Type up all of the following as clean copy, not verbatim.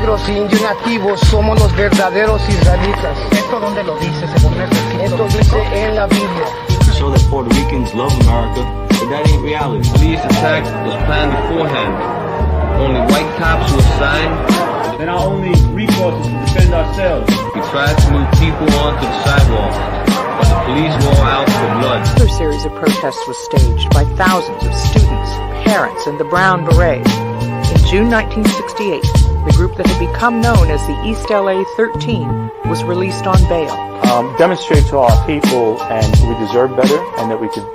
negros y indios nativos somos los verdaderos israelitas. ¿Esto dónde lo dice? Esto dice en la Biblia. To show that Puerto Ricans love America, but that ain't reality. Police attack was planned beforehand. Only white cops were assigned. Then our only recourse is to defend ourselves. We tried to move people onto the sidewalk, but the police were all out for blood. Another series of protests was staged by thousands of students, parents, and the Brown Berets. In June 1968, the group that had become known as the East LA 13 was released on bail. Demonstrate to our people and we deserve better and that we could,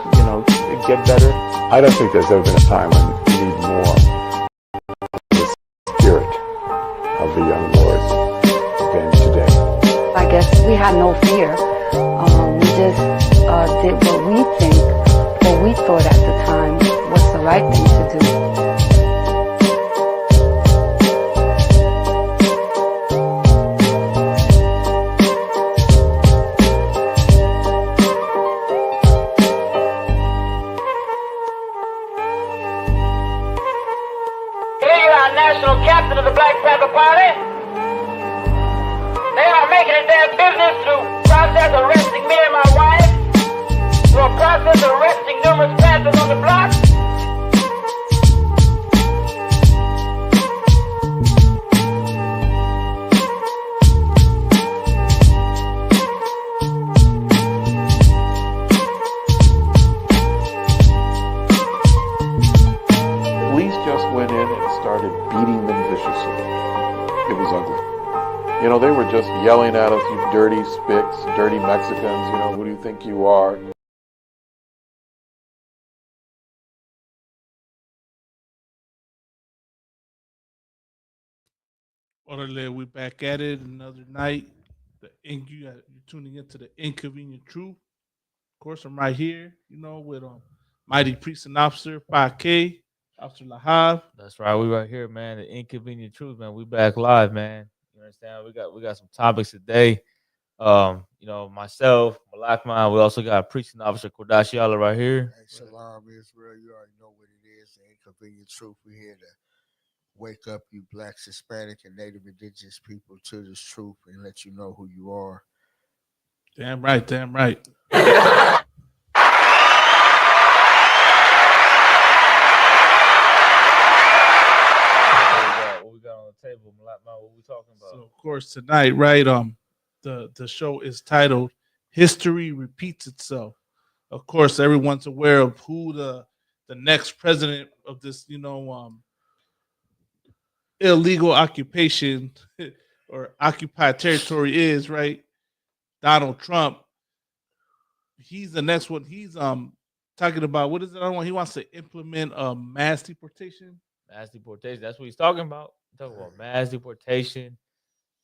get better. I don't think there's ever been a time when we need more the spirit of the young lords than today. I guess we had no fear. We just did what we think, what we thought at the time was the right thing to do. National captain of the Black Panther Party. They are making it their business to process arresting me and my wife, to a process of arresting numerous Panthers on the block. Police just went in and started beating them viciously. It was ugly. They were just yelling at us, you dirty spicks, dirty Mexicans, who do you think you are? Orderly, we back at it another night. You're tuning into the Inconvenient Truth. Of course, I'm right here, with Mighty Precinct Officer 5K. Officer Lahav. That's right. We right here, man. The Inconvenient Truth, man. We back live, man. You understand? We got some topics today. Myself, Malakman. We also got Precinct Officer Kodashiala right here. Hey, Shalom, Israel. You already know what it is. The Inconvenient Truth. We're here to wake up you Blacks, Hispanic, and Native Indigenous people to this truth and let you know who you are. Damn right. Damn right. Table, what we talking about? So of course tonight, right? The show is titled "History Repeats Itself." Of course, everyone's aware of who the next president of this, illegal occupation or occupied territory is, right? Donald Trump. He's the next one. He's talking about what is it? I don't want. He wants to implement a mass deportation. Mass deportation. That's what he's talking about. Talking about mass deportation,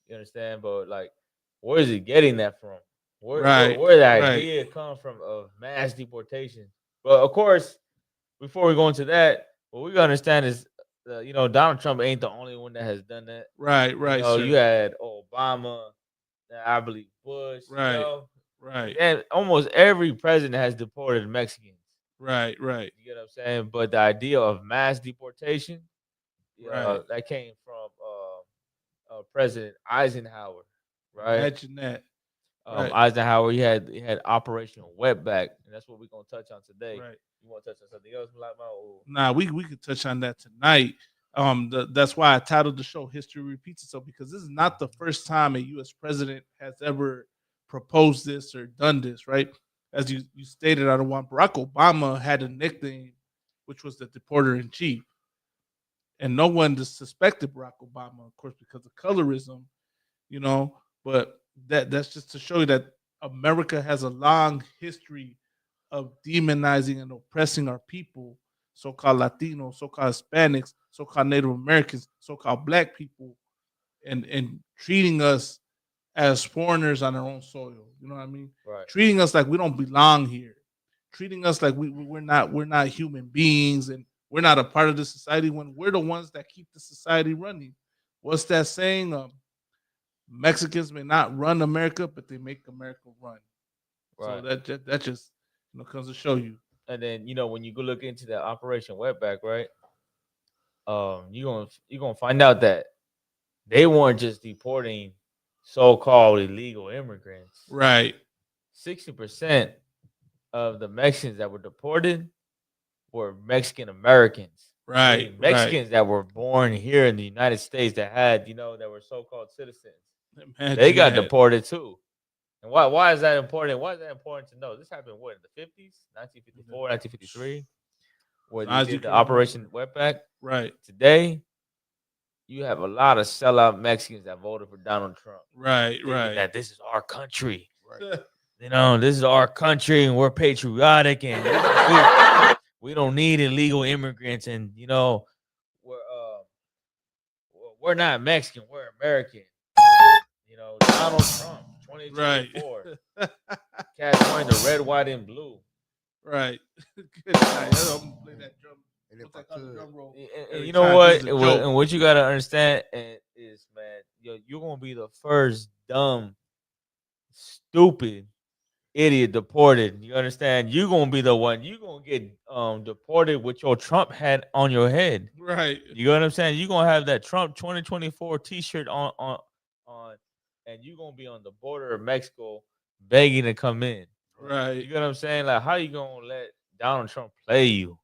you understand? But where is he getting that from? Where the idea come from of mass deportation? But of course, before we go into that, what we gotta understand is, Donald Trump ain't the only one that has done that. Right. You had Obama, I believe Bush, right, and almost every president has deported Mexicans. Right. You get what I'm saying? But the idea of mass deportation. That came from President Eisenhower, right? Imagine that. Eisenhower, he had Operation Wetback, and that's what we're gonna touch on today. Right. You want to touch on something else, Nah, we could touch on that tonight. That's why I titled the show "History Repeats Itself," because this is not the first time a U.S. president has ever proposed this or done this, right? As you stated, I don't want Barack Obama had a nickname, which was the Deporter in Chief. And no one suspected Barack Obama, of course, because of colorism, But that's just to show you that America has a long history of demonizing and oppressing our people, so-called Latinos, so-called Hispanics, so-called Native Americans, so-called Black people, and treating us as foreigners on our own soil. You know what I mean? Right. Treating us like we don't belong here. Treating us like we're not human beings and we're not a part of the society when we're the ones that keep the society running. What's that saying? Mexicans may not run America, but they make America run. Right. So that just comes to show you. And then when you go look into that Operation Wetback, right? You're gonna find out that they weren't just deporting so-called illegal immigrants. Right. 60% of the Mexicans that were deported were Mexican Americans. Right. Mexicans that were born here in the United States that had, that were so-called citizens. Imagine they got that. deported too. And why is that important? Why is that important to know? This happened in the 50s, 1954, 1953, where they did the Operation Wetback. Right. Today, you have a lot of sellout Mexicans that voted for Donald Trump. Right. That this is our country. Right. This is our country, and we're patriotic, and we don't need illegal immigrants, and we're not Mexican, we're American. Donald Trump, 2024. Right. Cats wearing the red, white, and blue. Right. Good night. I'm gonna play that drum. And you know what? And what you gotta understand is, man, you're gonna be the first dumb, stupid idiot deported. You understand? You're gonna be the one. You're gonna get deported with your Trump hat on your head. Right. You know what I'm saying? You're gonna have that Trump 2024 T-shirt on, and you're gonna be on the border of Mexico begging to come in. Right. You know what I'm saying? Like, how you gonna let Donald Trump play you?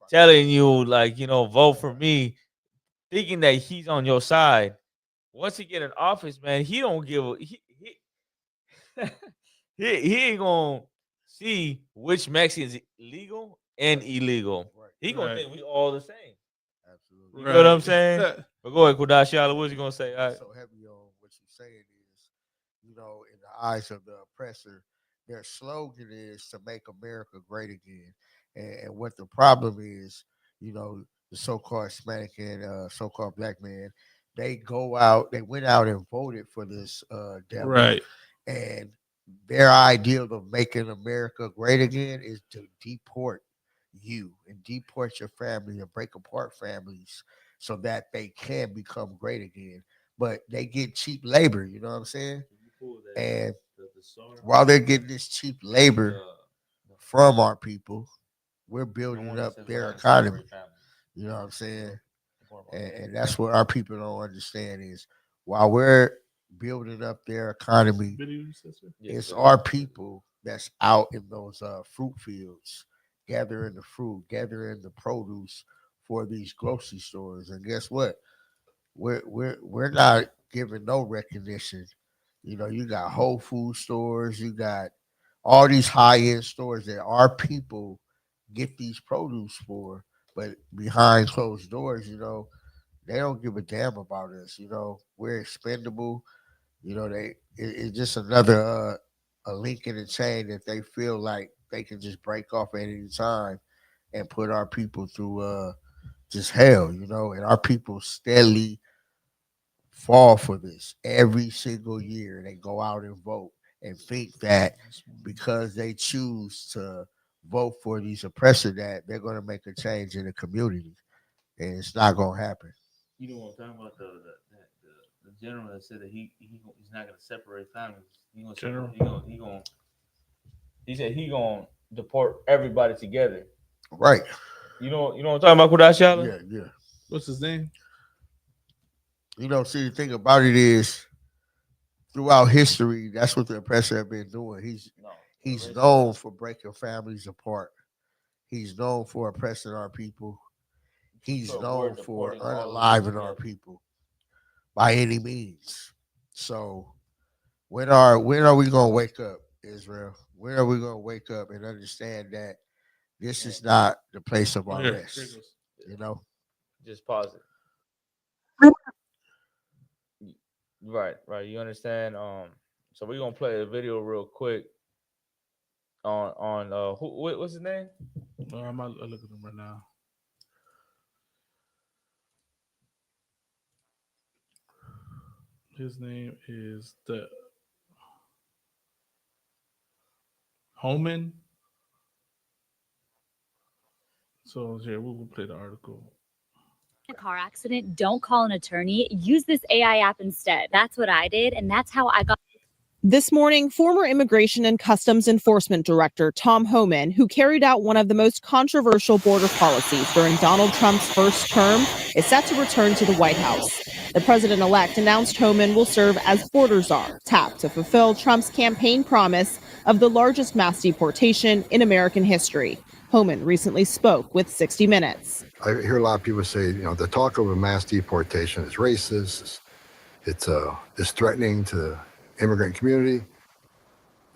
Telling you like, vote for me, thinking that he's on your side. Once he get in office, man, he don't give a he ain't gonna see which Mexican is legal and illegal. Right. He gonna think we all the same. Absolutely. You know what I'm saying? But go ahead, Kudashiala, what you gonna say? All right. So heavy on what you're saying is, in the eyes of the oppressor, their slogan is to make America great again. And what the problem is, the so-called Hispanic and so-called black man, they went out and voted for this devil. Right. And their ideal of making America great again is to deport you and deport your family and break apart families so that they can become great again. But they get cheap labor, you know what I'm saying? And while they're getting this cheap labor from our people, we're building up their economy. You know what I'm saying? And that's what our people don't understand is while we're building up their economy, it's our people that's out in those fruit fields, gathering the fruit, gathering the produce for these grocery stores. And guess what? We're not giving no recognition. You got Whole Food stores, you got all these high-end stores that our people get these produce for, but behind closed doors, they don't give a damn about us. We're expendable. It's just another a link in the chain that they feel like they can just break off at any time and put our people through just hell, and our people steadily fall for this every single year. They go out and vote and think that because they choose to vote for these oppressor that they're going to make a change in the community, and it's not going to happen. You know what I'm talking about? The general that said that he's not going to separate families. He said he going to deport everybody together. Right. You know what I'm talking about, Kudashiala? Yeah. What's his name? See, the thing about it is, throughout history, that's what the oppressor have been doing. He's known for breaking families apart. He's known for oppressing our people. He's known for unaliving our people by any means. So when are we gonna wake up, Israel? When are we gonna wake up and understand that this is not the place of our rest? Just pause it. Right. You understand? So we're gonna play a video real quick on what's his name? I'm looking at him right now. His name is the Homan. So here we'll play the article. A car accident, don't call an attorney. Use this AI app instead. That's what I did, and that's how I got. This morning, former Immigration and Customs Enforcement Director Tom Homan, who carried out one of the most controversial border policies during Donald Trump's first term, is set to return to the White House. The president-elect announced Homan will serve as border czar, tapped to fulfill Trump's campaign promise of the largest mass deportation in American history. Homan recently spoke with 60 Minutes. I hear a lot of people say, the talk of a mass deportation is racist, it's threatening to the immigrant community.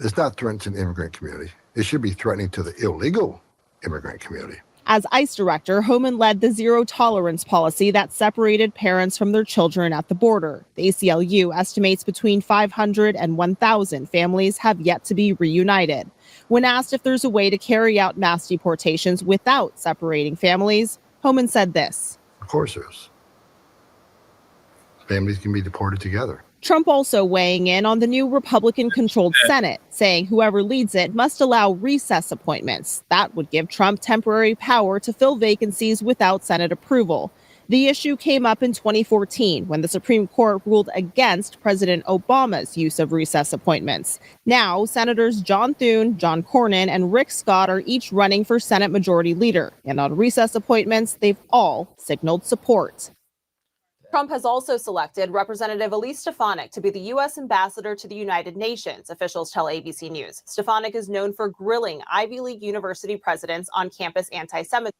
It's not threatening to the immigrant community. It should be threatening to the illegal immigrant community. As ICE director, Homan led the zero tolerance policy that separated parents from their children at the border. The ACLU estimates between 500 and 1,000 families have yet to be reunited. When asked if there's a way to carry out mass deportations without separating families, Homan said this. Of course there is. Families can be deported together. Trump also weighing in on the new Republican-controlled Senate, saying whoever leads it must allow recess appointments. That would give Trump temporary power to fill vacancies without Senate approval. The issue came up in 2014 when the Supreme Court ruled against President Obama's use of recess appointments. Now, Senators John Thune, John Cornyn, and Rick Scott are each running for Senate Majority Leader. And on recess appointments, they've all signaled support. Trump has also selected Representative Elise Stefanik to be the U.S. ambassador to the United Nations, officials tell ABC News. Stefanik is known for grilling Ivy League university presidents on campus anti-Semitism.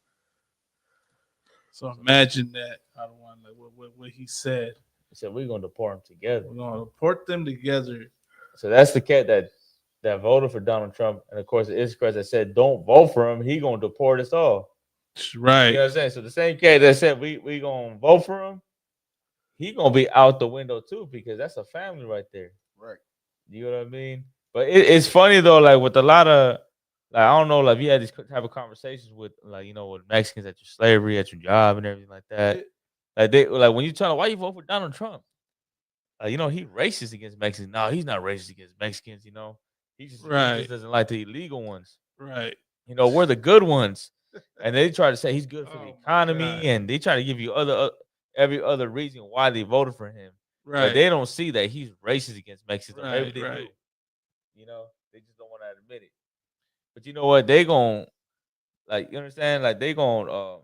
So imagine that. I don't want what he said. He said we're going to deport them together. We're going to deport them together. So that's the cat that voted for Donald Trump, and of course the Israelites that said don't vote for him. He going to deport us all. Right. You know what I'm saying? So the same cat that said we going to vote for him, he gonna be out the window too, because that's a family right there. Right. You know what I mean? But it's funny though, like with a lot of, like, I don't know, like if you had these type of conversations with, like, with Mexicans at your slavery, at your job and everything like that. Like when you tell them, why you vote for Donald Trump? He racist against Mexicans. No, he's not racist against Mexicans, He just doesn't like the illegal ones. Right. We're the good ones. And they try to say he's good for the economy, and they try to give you every other reason why they voted for him. Right. But they don't see that he's racist against Mexicans. Right, Maybe they right. do. They just don't want to admit it. But you know what? They gon' you understand? Like they gon'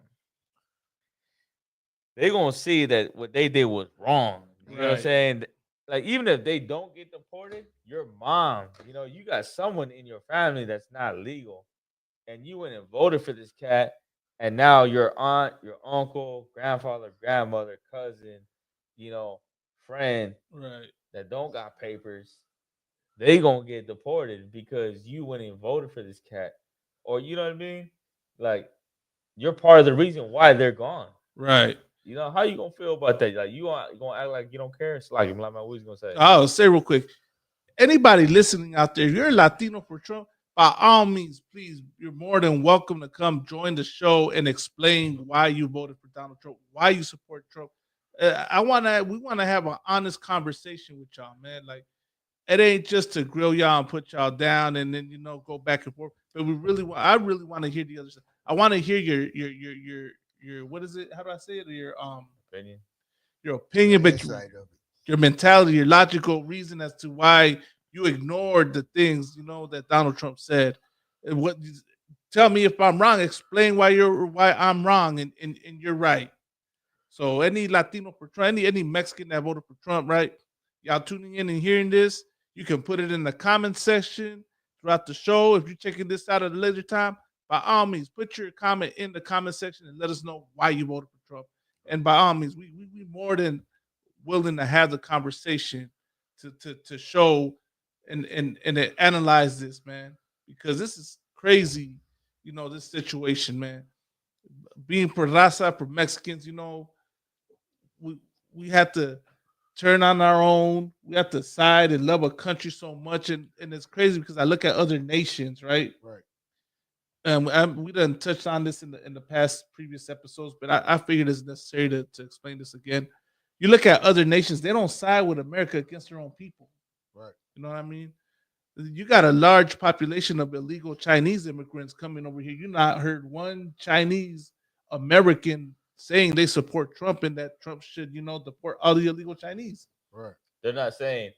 see that what they did was wrong. You know what I'm saying? Like even if they don't get deported, your mom, you got someone in your family that's not legal, and you went and voted for this cat. And now your aunt, your uncle, grandfather, grandmother, cousin, friend, right, that don't got papers, they gonna get deported because you went and voted for this cat. Or you know what I mean? Like you're part of the reason why they're gone. Right. How you gonna feel about that? Like you gonna act like you don't care? It's like my what gonna say. I'll say real quick. Anybody listening out there, if you're a Latino for Trump, by all means, please, you're more than welcome to come join the show and explain why you voted for Donald Trump, why you support Trump. We want to have an honest conversation with y'all, man. Like, it ain't just to grill y'all and put y'all down and then go back and forth. But I really want to hear the other side. I want to hear your what is it? How do I say it? Your opinion. Your opinion, but your mentality, your logical reason as to why you ignored the things that Donald Trump said. Tell me if I'm wrong. Explain why I'm wrong and you're right. So any Latino for Trump, any Mexican that voted for Trump, right? Y'all tuning in and hearing this, you can put it in the comment section throughout the show. If you're checking this out at a later time, by all means, put your comment in the comment section and let us know why you voted for Trump. And by all means, we more than willing to have the conversation to show and analyze this, man, because this is crazy. This situation, man. Being por raza, for Mexicans, we have to turn on our own. We have to side and love a country so much, and it's crazy because I look at other nations, right? Right. We done touched on this in the past previous episodes, but I figured it's necessary to explain this again. You look at other nations; they don't side with America against their own people. Right. You know what I mean? You got a large population of illegal Chinese immigrants coming over here. You not heard one Chinese American saying they support Trump and that Trump should, deport all the illegal Chinese. Right. They're not saying,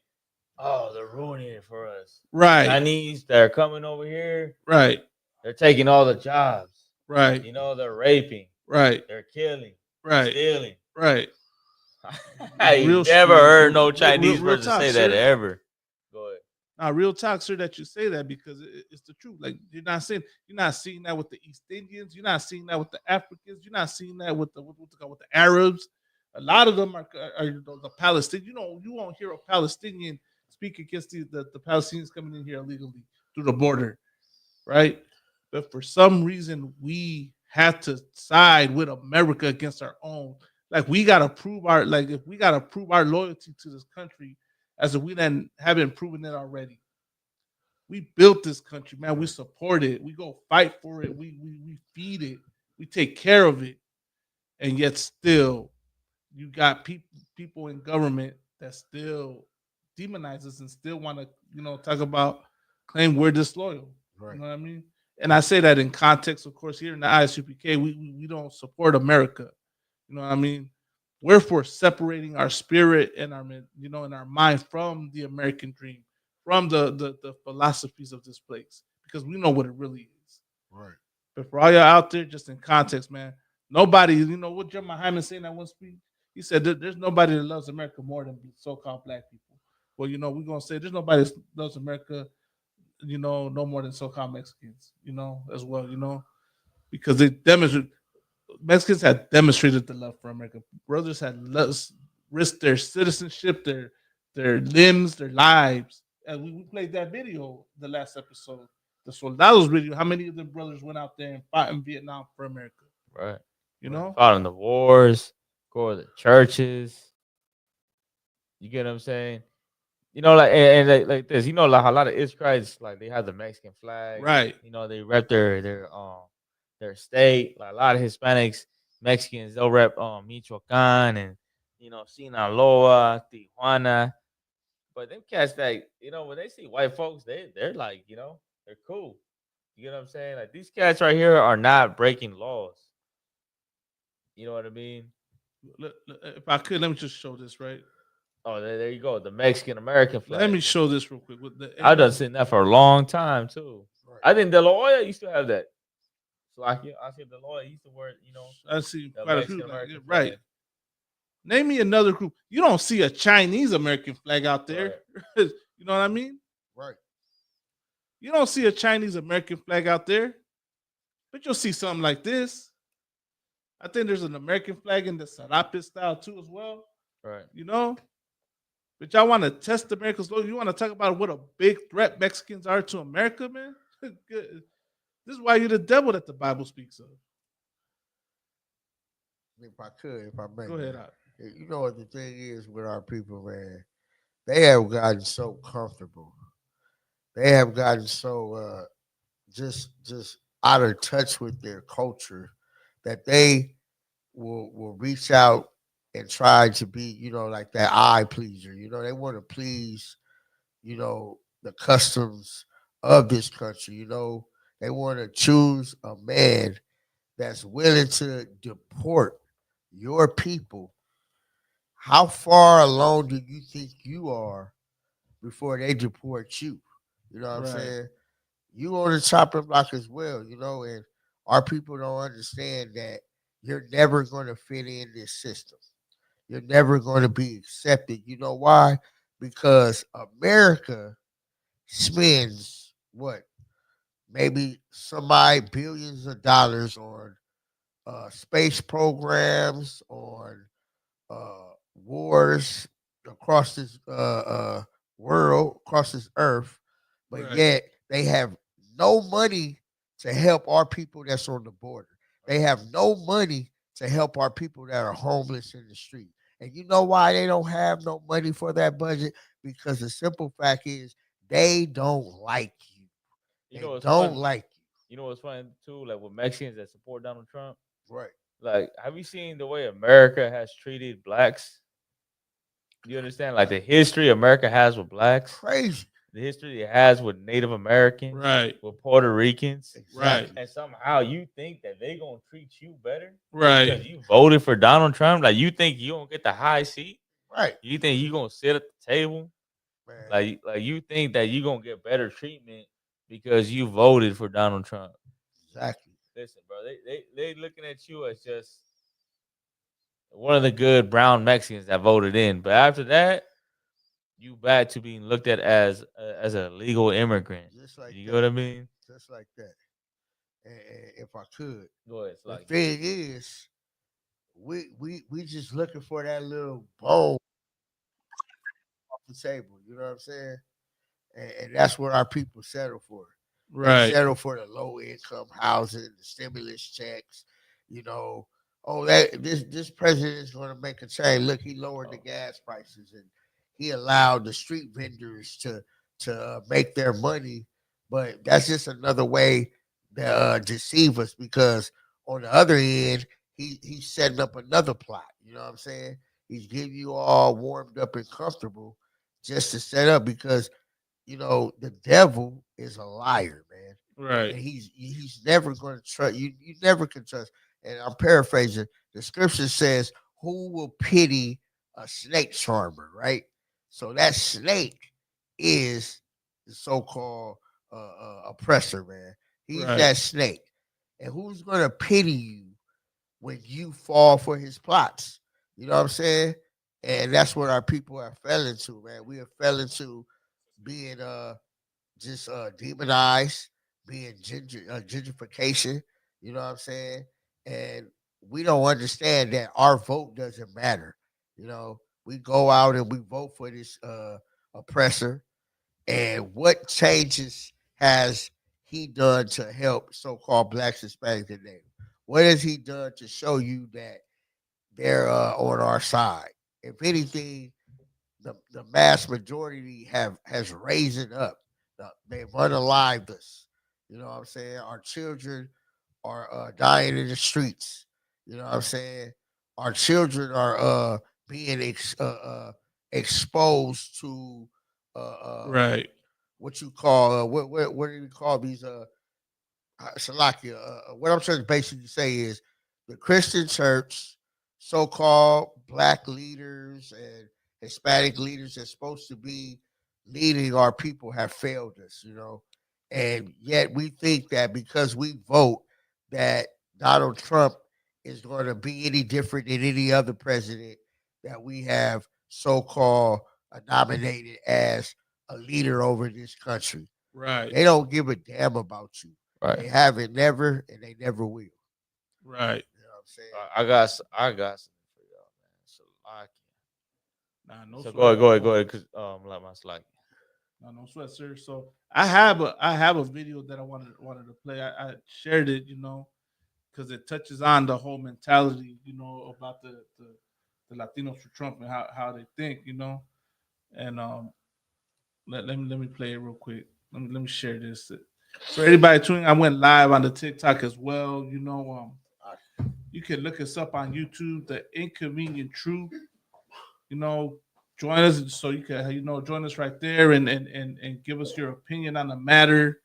oh, they're ruining it for us. Right. Chinese that are coming over here. Right. They're taking all the jobs. Right. They're raping. Right. They're killing. Right. Stealing. Right. I never heard no Chinese person say that ever. Go ahead. Now, real talk, sir, that you say that because it's the truth. Like you're not seeing that with the East Indians. You're not seeing that with the Africans. You're not seeing that with the Arabs. A lot of them are the Palestinians. You won't hear a Palestinian speak against the Palestinians coming in here illegally through the border, right? But for some reason, we had to side with America against our own. Like we gotta prove if we gotta prove our loyalty to this country, as if we then haven't proven it already. We built this country, man. We support it. We go fight for it. We feed it. We take care of it, and yet still, you got people in government that still demonize us and still want to talk about claim we're disloyal. Right. You know what I mean? And I say that in context, of course, here in the ISUPK, we don't support America. You know what I mean? We're for separating our spirit and our mind from the American dream, from the philosophies of this place, because we know what it really is. Right. But for all y'all out there, just in context, man, nobody, what Jeremiah Hyman saying that one speech, he said there's nobody that loves America more than so-called black people. Well, we're gonna say there's nobody that loves America, no more than so-called Mexicans, as well, because they demonstrate. Mexicans had demonstrated the love for America. Brothers had risked their citizenship, their limbs, their lives. And we played that video the last episode, the Soldados video. How many of the brothers went out there and fought in Vietnam for America? Right. You know? Fought in the wars, go to the churches. You get what I'm saying? Like this, like a lot of Israelites, like they have the Mexican flag. Right. They rep their state. Like a lot of Hispanics, Mexicans, they'll rep Michoacan and Sinaloa, Tijuana. But them cats that when they see white folks, they're like, they're cool. You get what I'm saying? Like these cats right here are not breaking laws. You know what I mean? If I could, let me just show this, right? Oh, there you go. The Mexican American flag. Let me show this real quick. I've done seen that for a long time too. Right. I think De La Hoya used to have that. So I see De La Hoya used to wear, I see quite a few. Right. Name me another group. You don't see a Chinese American flag out there. Right. You know what I mean? Right. You don't see a Chinese American flag out there, but you'll see something like this. I think there's an American flag in the Sarape style too, as well. Right. But y'all want to test America's loyalty? You want to talk about what a big threat Mexicans are to America, man? This is why you're the devil that the Bible speaks of. If I may. Go ahead, Out. You know what the thing is with our people, man? They have gotten so comfortable. They have gotten so just out of touch with their culture that they will reach out and try to be, like that eye pleaser. They want to please, the customs of this country. They want to choose a man that's willing to deport your people. How far along do you think you are before they deport you? You know what I'm saying? You on the chopping block as well, and our people don't understand that you're never going to fit in this system. You're never going to be accepted. You know why? Because America spends maybe billions of dollars on space programs, on wars across this world, across this earth, but yet they have no money to help our people that's on the border. They have no money to help our people that are homeless in the street. And you know why they don't have no money for that budget? Because the simple fact is they don't like you. They don't like you. You know what's funny too? Like with Mexicans that support Donald Trump. Right. Like, have you seen the way America has treated blacks? You understand? Like the history America has with blacks. Crazy. The history it has with Native Americans. Right. With Puerto Ricans. Right. And somehow you think that they gonna treat you better. Right. Because you voted for Donald Trump. Like you think you gonna get the high seat. Right. You think you gonna sit at the table. Man. Like you think that you gonna get better treatment because you voted for Donald Trump. Exactly. Listen, bro, they looking at you as just one of the good brown Mexicans that voted in. But after that, you back to being looked at as a legal immigrant. Just like you that. know what I mean? Just like that. And if I could, Go ahead. the thing is, we just looking for that little bowl off the table. You know what I'm saying? And that's what our people settle for. They settle for the low income housing, the stimulus checks. You know, this president is going to make a change. Look, he lowered the gas prices and he allowed the street vendors to make their money. But that's just another way to deceive us, because on the other end, he's setting up another plot. You know what I'm saying? He's getting you all warmed up and comfortable just to set up, because the devil is a liar, man. Right. And he's never going to trust you. You never can trust. And I'm paraphrasing. The scripture says, "Who will pity a snake charmer?" Right. So that snake is the so-called oppressor, man. He's that snake. And who's going to pity you when you fall for his plots? You know what I'm saying? And that's what our people have fell into, man. We have fell into being just demonized, being gentrification. You know what I'm saying? And we don't understand that our vote doesn't matter. We go out and we vote for this oppressor. And what changes has he done to help so-called blacks, Hispanics, and Natives? What has he done to show you that they're on our side? If anything, the mass majority has raised up. They've unalived us. You know what I'm saying? Our children are dying in the streets. You know what I'm saying? Our children are being exposed to right. What you call what do you call these Salakia? What I'm trying to basically say is the Christian church, so-called black leaders and Hispanic leaders that's supposed to be leading our people have failed us, and yet we think that because we vote that Donald Trump is going to be any different than any other president that we have so-called nominated as a leader over this country. Right. They don't give a damn about you. Right. They haven't never, and they never will. Right. You know what I'm saying? I got something for y'all, man. Nah, no So sweat. go ahead, cause like my slide. No sweat, sir. So I have a video that I wanted to play. I shared it, because it touches on the whole mentality, about the Latinos for Trump and how they think, and let me play it real quick. Let me share this. For everybody tuning, I went live on the TikTok as well. You can look us up on YouTube, the Inconvenient Truth. Join us so you can join us right there and give us your opinion on the matter.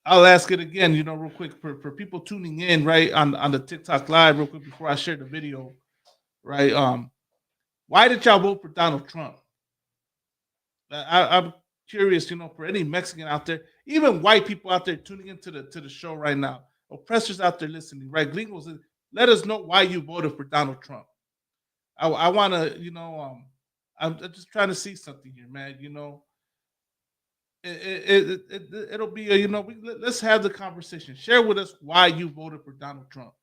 I'll ask it again, real quick for people tuning in right on the TikTok live real quick before I share the video. Right. Why did y'all vote for Donald Trump? I'm curious, for any Mexican out there, even white people out there tuning into the show right now, oppressors out there listening, right? Gringos, let us know why you voted for Donald Trump. I want to, I'm just trying to see something here, man. It'll be let's have the conversation. Share with us why you voted for Donald Trump.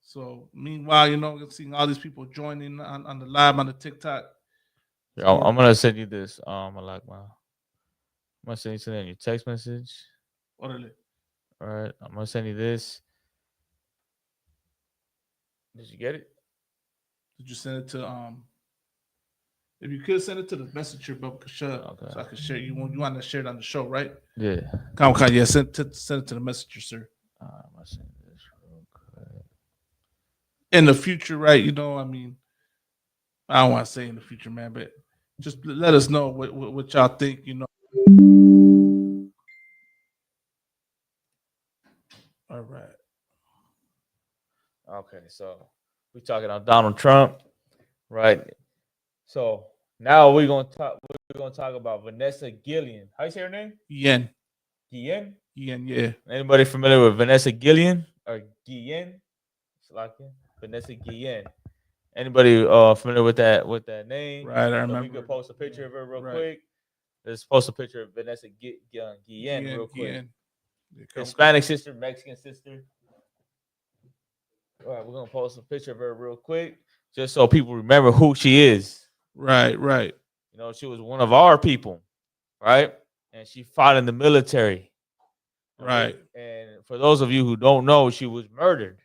So meanwhile, seeing all these people joining on the live on the TikTok. Yeah, I'm gonna send you this. I'm gonna send you something in your text message. Orale. All right, I'm gonna send you this. Did you get it? Did you send it to If you could send it to the messenger, but so I can share. You want to share it on the show, right? Yeah. Come, yeah. Send it to the messenger, sir. I'm gonna send this real quick. In the future, right? I don't want to say in the future, man, but just let us know what y'all think. All right. Okay, so we're talking about Donald Trump, right? So now we're gonna talk about Vanessa Gillian. How you say her name? Yen. Guillen? Guillen, yeah. Anybody familiar with Vanessa Guillen or Guillen? Vanessa Guillen. Anybody familiar with that name? Right, I So remember. we could post a picture of her real Right. quick. Let's post a picture of Vanessa Guillen real quick. Guillen. Hispanic sister, Mexican sister. All right, we're gonna post a picture of her real quick, just so people remember who she is. Right, right. You know, she was one of our people, right? And she fought in the military. Right. And for those of you who don't know, she was murdered.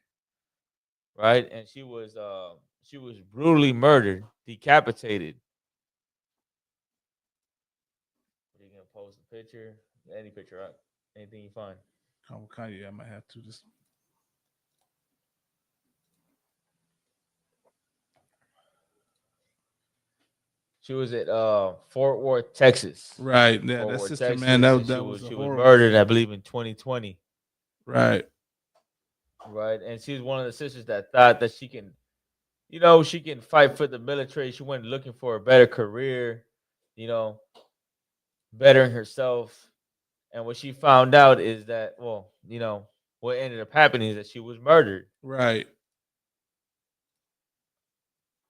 Right? And she was brutally murdered, decapitated. You can post a picture, any picture, right? Anything you find. Yeah, I might have to just. She was at Fort Worth, Texas. Right. Yeah, Fort that Worth, sister, Texas, man, and that was she was murdered, I believe, in 2020. Right. Right. And she's one of the sisters that thought that she can, you know, she can fight for the military. She went looking for a better career, you know, bettering herself. And what she found out is that, well, you know, what ended up happening is that she was murdered. Right.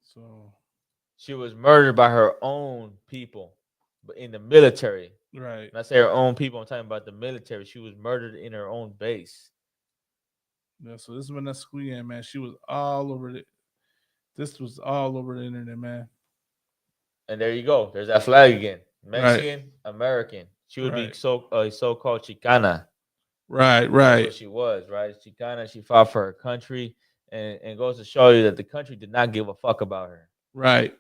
So she was murdered by her own people, but in the military. Right. When I say her own people, I'm talking about the military. She was murdered in her own base. Yeah, so this is Vanessa Guillen, man. She was all over it. This was all over the internet, man. And there you go. There's that flag again. Mexican, Right. American. She would be Right. so-called Chicana. Right, That's right. what she was, right? Chicana, she fought for her country, and goes to show you that the country did not give a fuck about her. Right.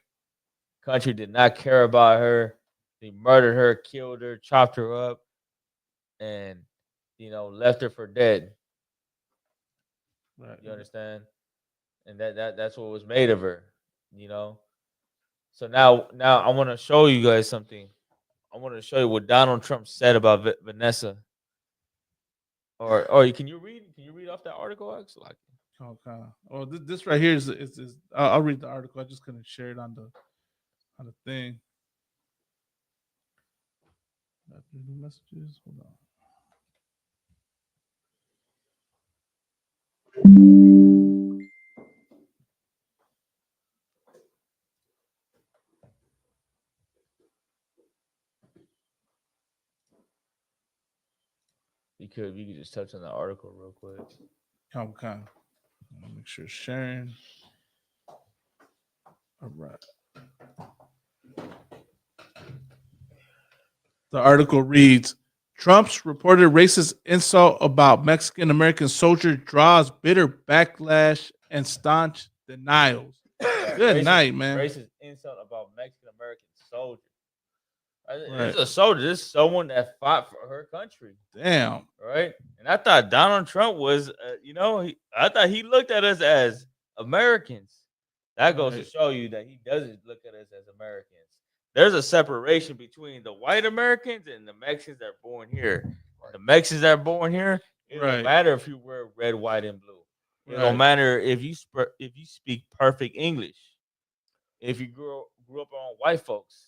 Country did not care about her. They murdered her, killed her, chopped her up, and you know, left her for dead. Right. You understand? And that's what was made of her, you know. So now I want to show you guys something. I want to show you what Donald Trump said about Vanessa. Or can you read off that article, actually? Okay. Well, this right here is I'll read the article. I just couldn't share it on the thing. Messages. Hold on. You could just touch on the article real quick. Okay. Make sure it's sharing. All right. The article reads, Trump's reported racist insult about Mexican American soldier draws bitter backlash and staunch denials. Good night, man. Racist insult about Mexican American soldier. Right. This is a soldier. This is someone that fought for her country. Damn. Right. And I thought Donald Trump was, I thought he looked at us as Americans. That goes to show you that he doesn't look at us as Americans. There's a separation between the white Americans and the Mexicans that are born here. The Mexicans that are born here, it don't matter if you wear red, white, and blue. It don't matter if you speak perfect English. If you grew up on white folks,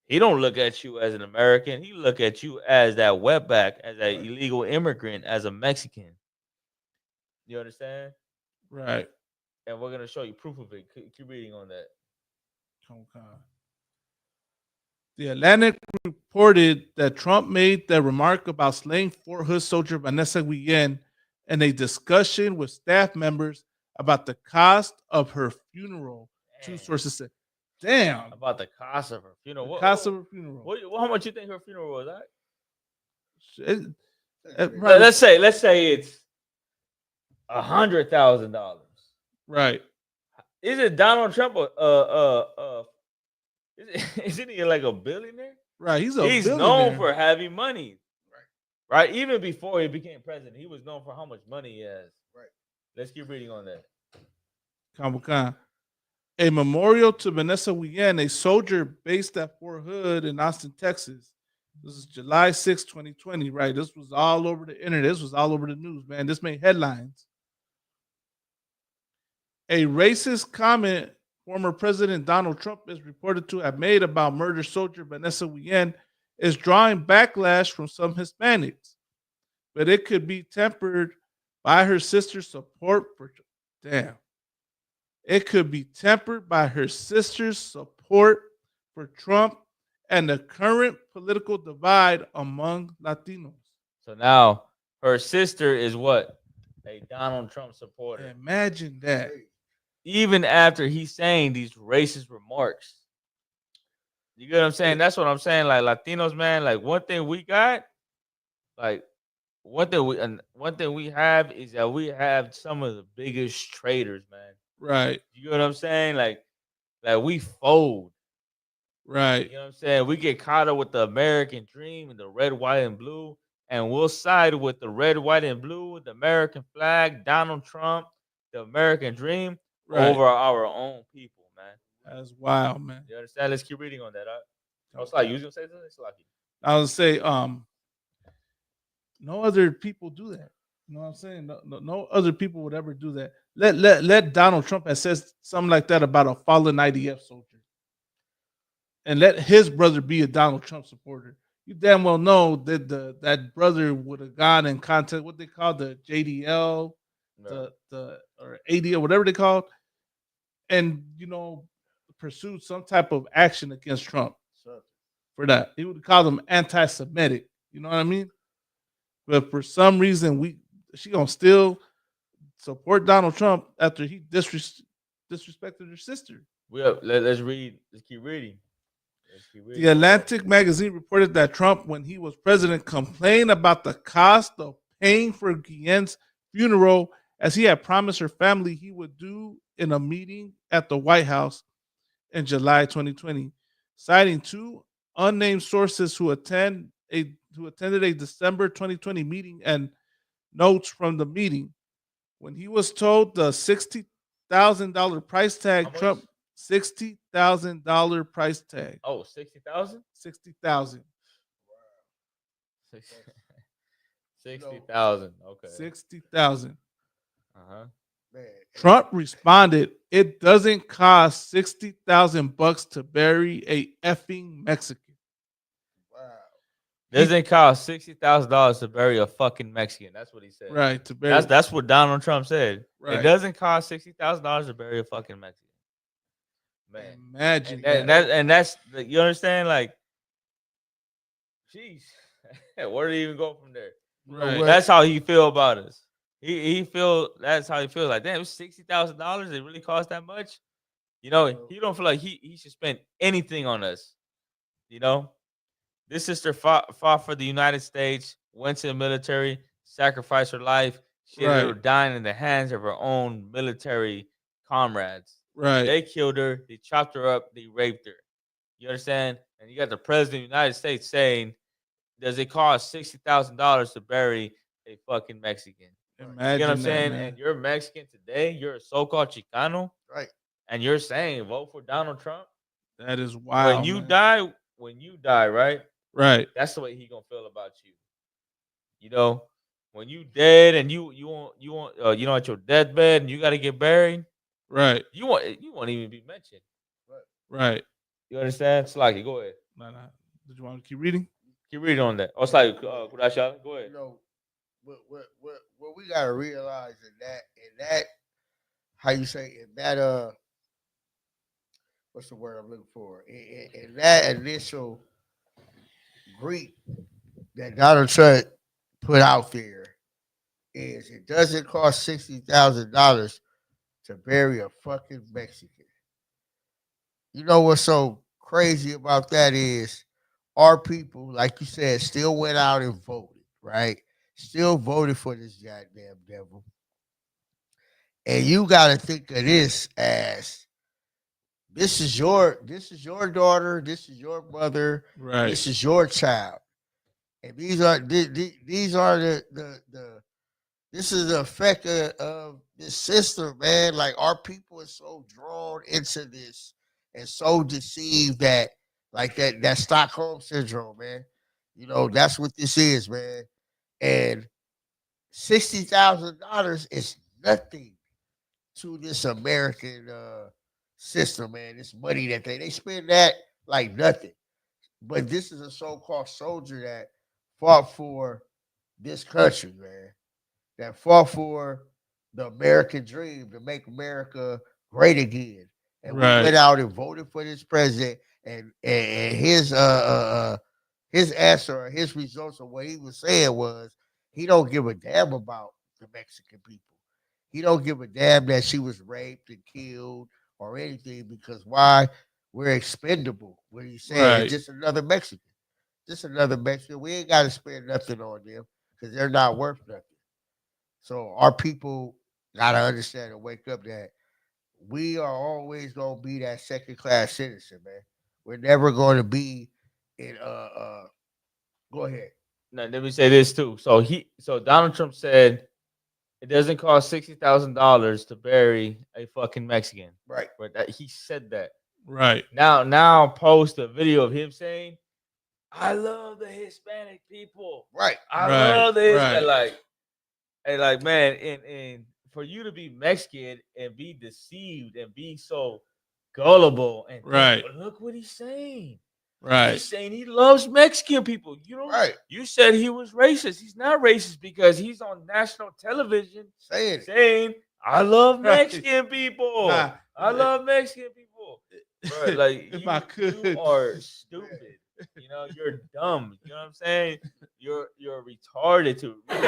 he don't look at you as an American. He look at you as that wetback, as an illegal immigrant, as a Mexican. You understand? Right. And we're gonna show you proof of it. Keep reading on that. Okay. The Atlantic reported that Trump made the remark about slaying Fort Hood soldier Vanessa Guillen in a discussion with staff members about the cost of her funeral. Two sources said, "Damn, about the cost of her funeral. The cost of her funeral. How much you think her funeral was at? Right. Let's say it's $100,000. Right. Is it Donald Trump? Isn't he like a billionaire? Right. He's known for having money. Right. Even before he became president, he was known for how much money he has. Right. Let's keep reading on that. A memorial to Vanessa Guillen, a soldier based at Fort Hood in Austin, Texas. This is July 6, 2020, right? This was all over the internet. This was all over the news, man. This made headlines. A racist comment former President Donald Trump is reported to have made about murdered soldier Vanessa Guillen is drawing backlash from some Hispanics, but it could be tempered by her sister's support for damn. It could be tempered by her sister's support for Trump and the current political divide among Latinos. So now her sister is what? A Donald Trump supporter. Imagine that. Even after he's saying these racist remarks. You get what I'm saying? That's what I'm saying. Like Latinos, man, like one thing we got, like one thing we have is that we have some of the biggest traders, man. Right. You get what I'm saying? Like we fold. Right. You know what I'm saying? We get caught up with the American dream and the red, white, and blue, and we'll side with the red, white, and blue, the American flag, Donald Trump, the American dream over our own people, man. That's wild, man. You understand? Let's keep reading on that. I was like, you was gonna say something? It's lucky. I would say, no other people do that. You know what I'm saying? No other people would ever do that. Let Donald Trump have said something like that about a fallen IDF soldier, and let his brother be a Donald Trump supporter. You damn well know that that brother would have gone and contact what they call the JDL, the or ADL, whatever they call, and pursued some type of action against Trump for that. He would call them anti-Semitic. You know what I mean? But for some reason, she gonna still support Donald Trump after he disrespected her sister. Let's read. Let's keep reading. The Atlantic magazine reported that Trump, when he was president, complained about the cost of paying for Guillen's funeral, as he had promised her family he would do in a meeting at the White House in July 2020, citing two unnamed sources who attended a December 2020 meeting and notes from the meeting. When he was told the $60,000 price tag, Trump $60,000 price tag. Oh, 60,000? 60,000. 60,000. Okay. 60,000. Uh-huh. Trump responded, "It doesn't cost $60,000 to bury a effing Mexican." Doesn't cost $60,000 to bury a fucking Mexican. That's what he said. Right. To bury. That's what Donald Trump said. Right. It doesn't cost $60,000 to bury a fucking Mexican. Man, imagine and that's you understand? Like, jeez, where do you even go from there? Right. That's how he feel about us. He feel that's how he feels. Like, damn, it's $60,000. It really cost that much. He don't feel like he should spend anything on us. This sister fought for the United States, went to the military, sacrificed her life. She ended up dying in the hands of her own military comrades. Right. They killed her. They chopped her up. They raped her. You understand? And you got the president of the United States saying, does it cost $60,000 to bury a fucking Mexican? Imagine you know what I'm saying? Man. And you're Mexican today. You're a so-called Chicano. Right. And you're saying vote for Donald Trump? That is wild. When you die, right? Right. That's the way he gonna feel about you. When you dead and you want at your deathbed and you gotta get buried. Right. You won't even be mentioned. Right. You understand? Slaki, go ahead. No. Did you want to keep reading? Keep reading on that. Oh, Slaki, Kudasha, go ahead. What we gotta realize in that, how you say in that what's the word I'm looking for? In that initial Greek that Donald Trump put out there is it doesn't cost $60,000 to bury a fucking Mexican. You know what's so crazy about that is our people, like you said, still went out and voted, right? Still voted for this goddamn devil. And you gotta think of this as this is your daughter, this is your mother, right? This is your child, and these are the this is the effect of this system, man. Like our people are so drawn into this and so deceived that that Stockholm syndrome, man. That's what this is, man. And $60,000 is nothing to this American system, man. This money that they spend that like nothing. But this is a so-called soldier that fought for this country, man. That fought for the American dream to make America great again. And we went out and voted for this president, and his answer or his results of what he was saying was he don't give a damn about the Mexican people. He don't give a damn that she was raped and killed or anything because why? We're expendable. What he said, it's just another Mexican. Just another Mexican. We ain't got to spend nothing on them because they're not worth nothing. So our people got to understand and wake up that we are always going to be that second class citizen, man. We're never going to be in go ahead. Now, let me say this too. So Donald Trump said it doesn't cost $60,000 to bury a fucking Mexican. Right. But that he said that. Right. Now post a video of him saying, I love the Hispanic people. Right. I love the Hispanic. Like man, and for you to be Mexican and be deceived and be so gullible and think, look what he's saying. Right. He's saying he loves Mexican people. You know, you said he was racist. He's not racist because he's on national television saying I love Mexican people. I love Mexican people. Bro, like you are stupid. You know, you're dumb. You know what I'm saying? You're retarded too. You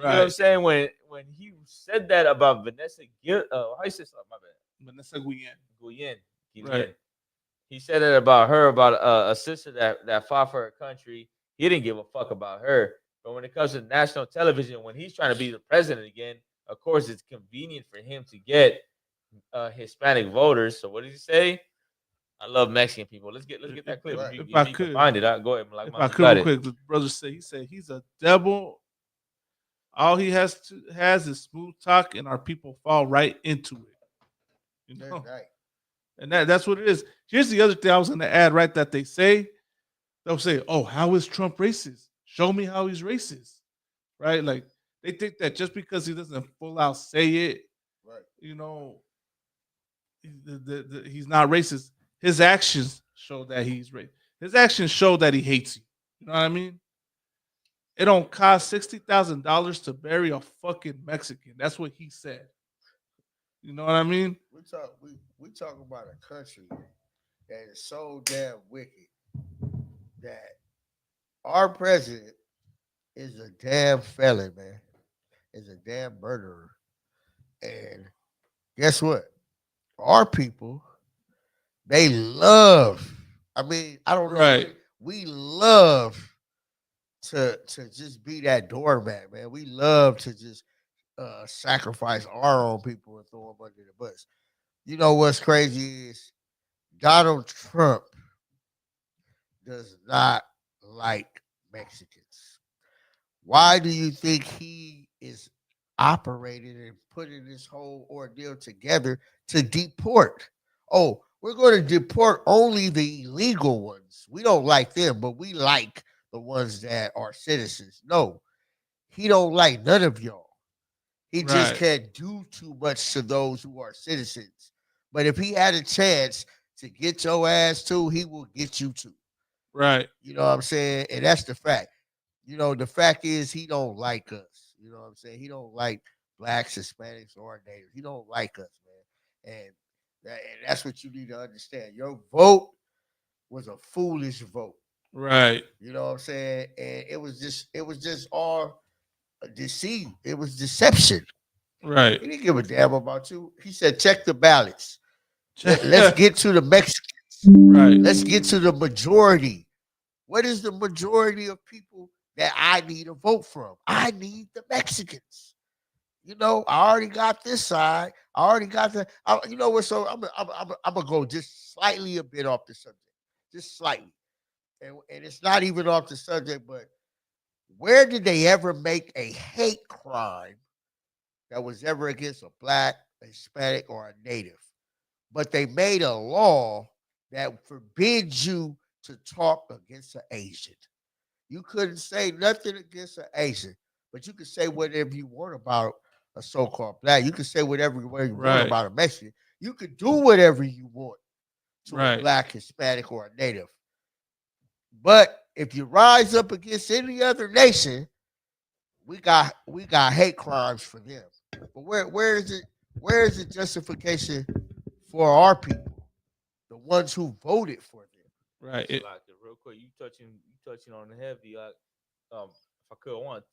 know what I'm saying? When he said that about Vanessa how you say something? My bad. Vanessa Guillen. Right. He said it about her, about a sister that fought for her country. He didn't give a fuck about her. But when it comes to national television, when he's trying to be the president again, of course, it's convenient for him to get Hispanic voters. So what did he say? I love Mexican people. Let's get that clip. If I could find it, I'll go ahead. Like, if I could, real quick, the brother said he's a devil. All he has is smooth talk, and our people fall right into it. You know, and that's what it is. Here's the other thing I was going to add. Right, that they'll say, "Oh, how is Trump racist? Show me how he's racist." Right, like they think that just because he doesn't full out say it, you know, he's not racist. His actions show that he's racist. His actions show that he hates you. You know what I mean? It don't cost $60,000 to bury a fucking Mexican. That's what he said. You know what I mean? We talk about a country that is so damn wicked that our president is a damn felon, man. Is a damn murderer. And guess what? Our people, they love. I mean, I don't know. Right. We love to just be that doormat, man. We love to just sacrifice our own people and throw them under the bus. You know what's crazy is Donald Trump does not like Mexicans. Why do you think he is operating and putting this whole ordeal together to deport? Oh, we're going to deport only the illegal ones. We don't like them, but we like the ones that are citizens. No, he don't like none of y'all. He just can't do too much to those who are citizens. But if he had a chance to get your ass too, he will get you too. Right. You know what I'm saying? And that's the fact. You know, the fact is he don't like us. You know what I'm saying? He don't like blacks, Hispanics, or natives. He don't like us, man. And that's what you need to understand. Your vote was a foolish vote. Right. You know what I'm saying? And it was just all deceit. It was deception. Right. He didn't give a damn about you. He said, check the ballots. Let's get to the Mexicans. Right. Let's get to the majority. What is the majority of people that I need to vote from? I need the Mexicans. You know, I already got this side. I already got the. You know what? So I'm gonna go just slightly a bit off the subject, just slightly, and it's not even off the subject. But where did they ever make a hate crime that was ever against a black, a Hispanic, or a native? But they made a law that forbids you to talk against an Asian. You couldn't say nothing against an Asian, but you could say whatever you want about a so-called black. You can say whatever you want about a Mexican. You could do whatever you want to a Right. black, Hispanic, or a native. But if you rise up against any other nation, we got hate crimes for them. But where is it? Where is the justification for our people, the ones who voted for them? Right. So like real quick, you touching on the heavy. Like, if I could, I want to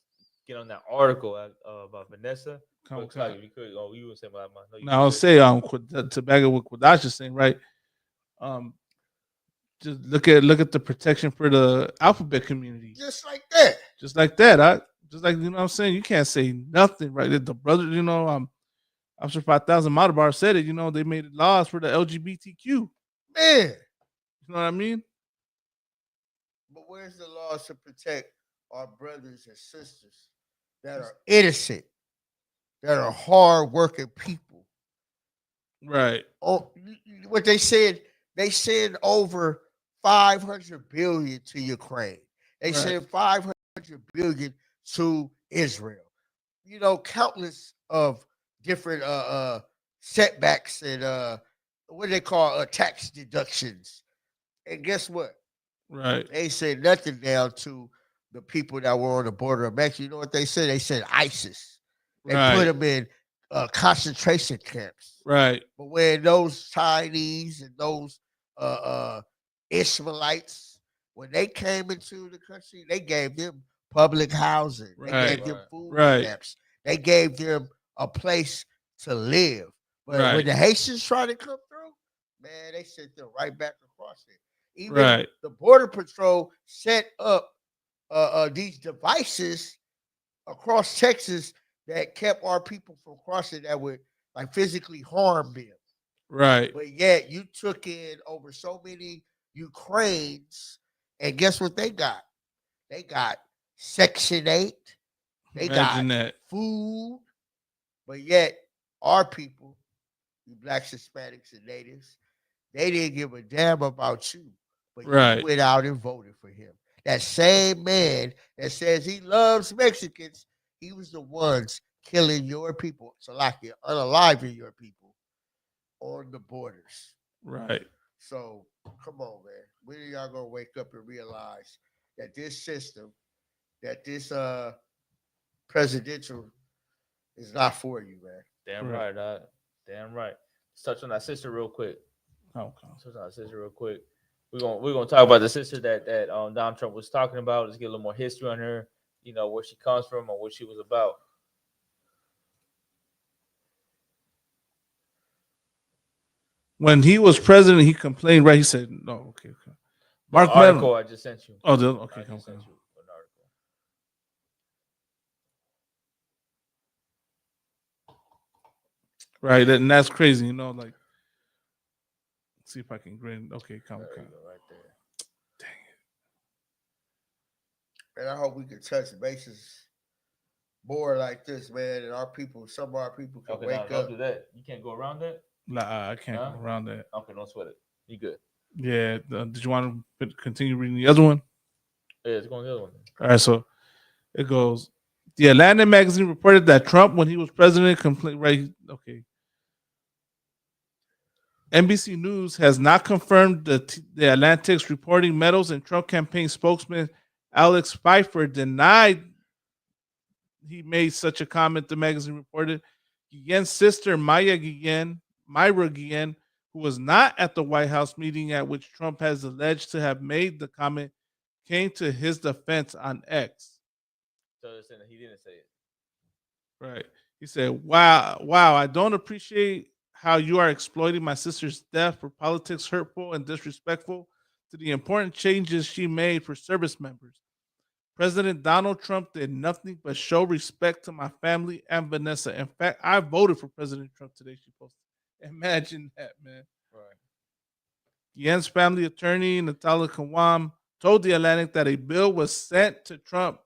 get on that article about Vanessa. Okay. Like, if you could, you would say about my. Now I'll say to back up what Quadash is saying, right? Just look at the protection for the alphabet community. Just like that. Just like that. Just like, you know what I'm saying? You can't say nothing, right? The brother, I'm sure 5,000 Madabar said it, they made laws for the LGBTQ. Man. You know what I mean? But where's the laws to protect our brothers and sisters that are innocent, that are hard-working people? Right. Oh, what they send over 500 billion to Ukraine. They send 500 billion to Israel. Countless of different setbacks and what do they call tax deductions. And guess what? Right. They said nothing down to the people that were on the border of Mexico. You know what they said? They said ISIS. They put them in concentration camps. Right. But when those Chinese and those Ishmaelites, when they came into the country, they gave them public housing. They gave them food stamps. They gave them a place to live. But when the Haitians tried to come through, man, they sent them right back across there. Even the Border Patrol set up these devices across Texas that kept our people from crossing that would like physically harm them. Right. But yet you took in over so many Ukrainians, and guess what they got? They got Section 8. They got food. But yet our people, you blacks, Hispanics, and natives, they didn't give a damn about you. But you went out and voted for him. That same man that says he loves Mexicans, he was the ones killing your people, so like you're unaliving your people on the borders. Right. So come on, man. When are y'all gonna wake up and realize that this system, that this presidential is not for you, man? Damn right, dog. Damn right. Let's touch on that sister real quick. Okay. Touch on that sister real quick. We're gonna talk about the sister that Donald Trump was talking about. Let's get a little more history on her. Where she comes from or what she was about. When he was president, he complained. Right? He said, "No, okay." Mark the article I just sent you. Oh, okay. I just sent you an article. Right, and that's crazy. Like, let's see if I can grin. Okay, come. Right there. And I hope we can touch bases more like this, man. And our people, some of our people can wake up. Don't do that. You can't go around that? Nah, I can't go around that. Okay, don't sweat it. You good. Yeah. Did you want to continue reading the other one? Yeah, let's go on the other one. All right, so it goes. The Atlantic magazine reported that Trump, when he was president, complained. Right. Okay. NBC News has not confirmed the Atlantic's reporting. Meadows and Trump campaign spokesman Alex Pfeiffer denied he made such a comment, the magazine reported. Guillen's sister, Myra Guillen, who was not at the White House meeting at which Trump has alleged to have made the comment, came to his defense on X. So he didn't say it. Right. He said, wow, I don't appreciate how you are exploiting my sister's death for politics, hurtful and disrespectful to the important changes she made for service members. President Donald Trump did nothing but show respect to my family and Vanessa. In fact, I voted for President Trump today, she posted. Imagine that, man. Right. Guillen's family attorney, Natalia Kawam, told The Atlantic that a bill was sent to Trump,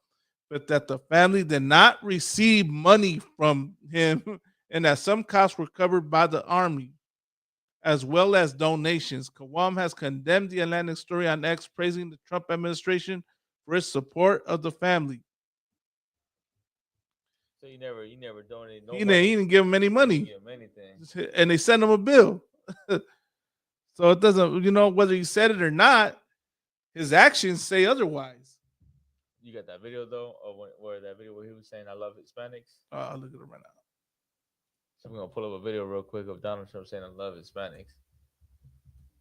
but that the family did not receive money from him and that some costs were covered by the Army, as well as donations. Kawam has condemned The Atlantic story on X, praising the Trump administration for its support of the family. So you never donated no He money. didn't give him any money. Give him anything. And they sent him a bill. So it doesn't, whether he said it or not, his actions say otherwise. You got that video though, where that video where he was saying "I love Hispanics." I'll look at it right now. So we're gonna pull up a video real quick of Donald Trump saying "I love Hispanics,"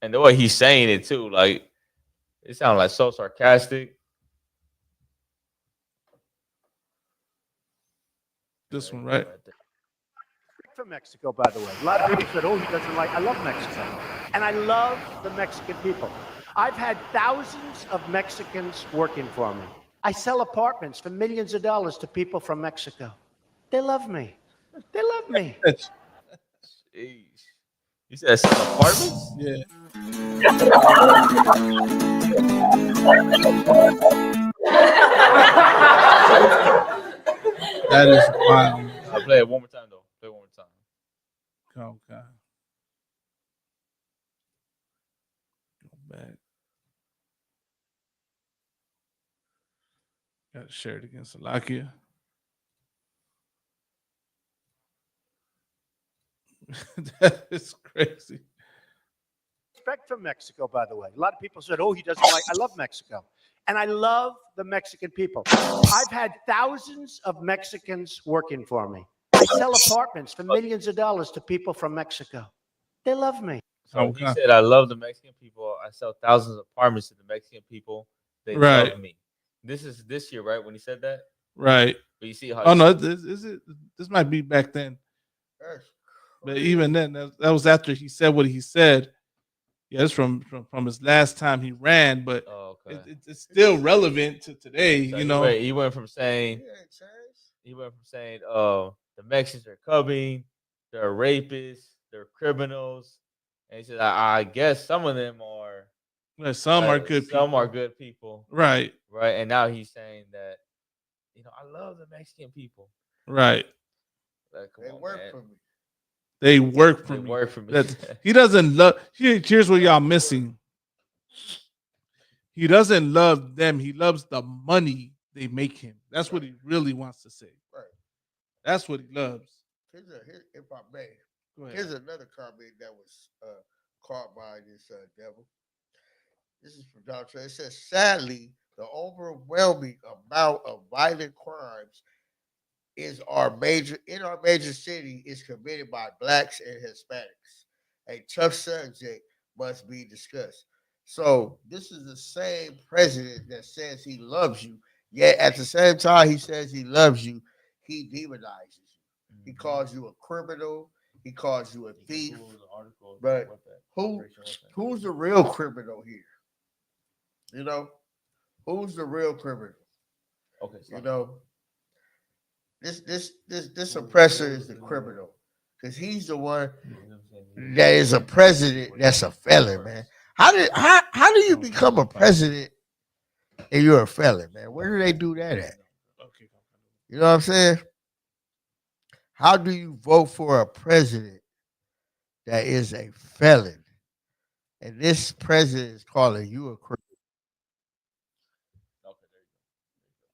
and the way he's saying it too, like it sounds like so sarcastic. This one, right? From Mexico, by the way. A lot of people said, oh, he doesn't like, I love Mexico. And I love the Mexican people. I've had thousands of Mexicans working for me. I sell apartments for millions of dollars to people from Mexico. They love me. They love me. Jeez. You said sell apartments? Yeah. That is wild. I'll play it one more time though. Play it one more time. Okay. Go back. Got to share it against Slovakia. That is crazy. Respect from Mexico, by the way. A lot of people said, oh, he doesn't like, I love Mexico. And I love the Mexican people. I've had thousands of Mexicans working for me. I sell apartments for millions of dollars to people from Mexico. They love me. So he said, I love the Mexican people. I sell thousands of apartments to the Mexican people. They love me. This is this year, right? When he said that? Right. But you see how this might be back then. But even then, that was after he said what he said. Yeah, it's from his last time he ran, but it's still relevant to today. So he went from saying the Mexicans are coming, they're rapists, they're criminals, and he said, I guess some of them are. Yeah, some are good people. Some are good people. Right. Right. And now he's saying that, I love the Mexican people. Right. Like, they work for me. They work for me. He doesn't love. Here's what y'all missing. He doesn't love them. He loves the money they make him. That's what he really wants to say. Right. That's what he loves. If I may, here's another comment that was caught by this devil. This is from Donald Trump. It says, sadly, the overwhelming amount of violent crimes in our major city is committed by blacks and Hispanics. A tough subject must be discussed. So this is the same president that says he loves you, yet at the same time he says he loves you, he demonizes you. He calls you a criminal. He calls you a thief. But who's the real criminal here? Who's the real criminal? Okay. This oppressor is the criminal because he's the one that is a president that's a felon, man. How do you become a president and you're a felon, man? Where do they do that at? You know what I'm saying? How do you vote for a president that is a felon? And this president is calling you a criminal.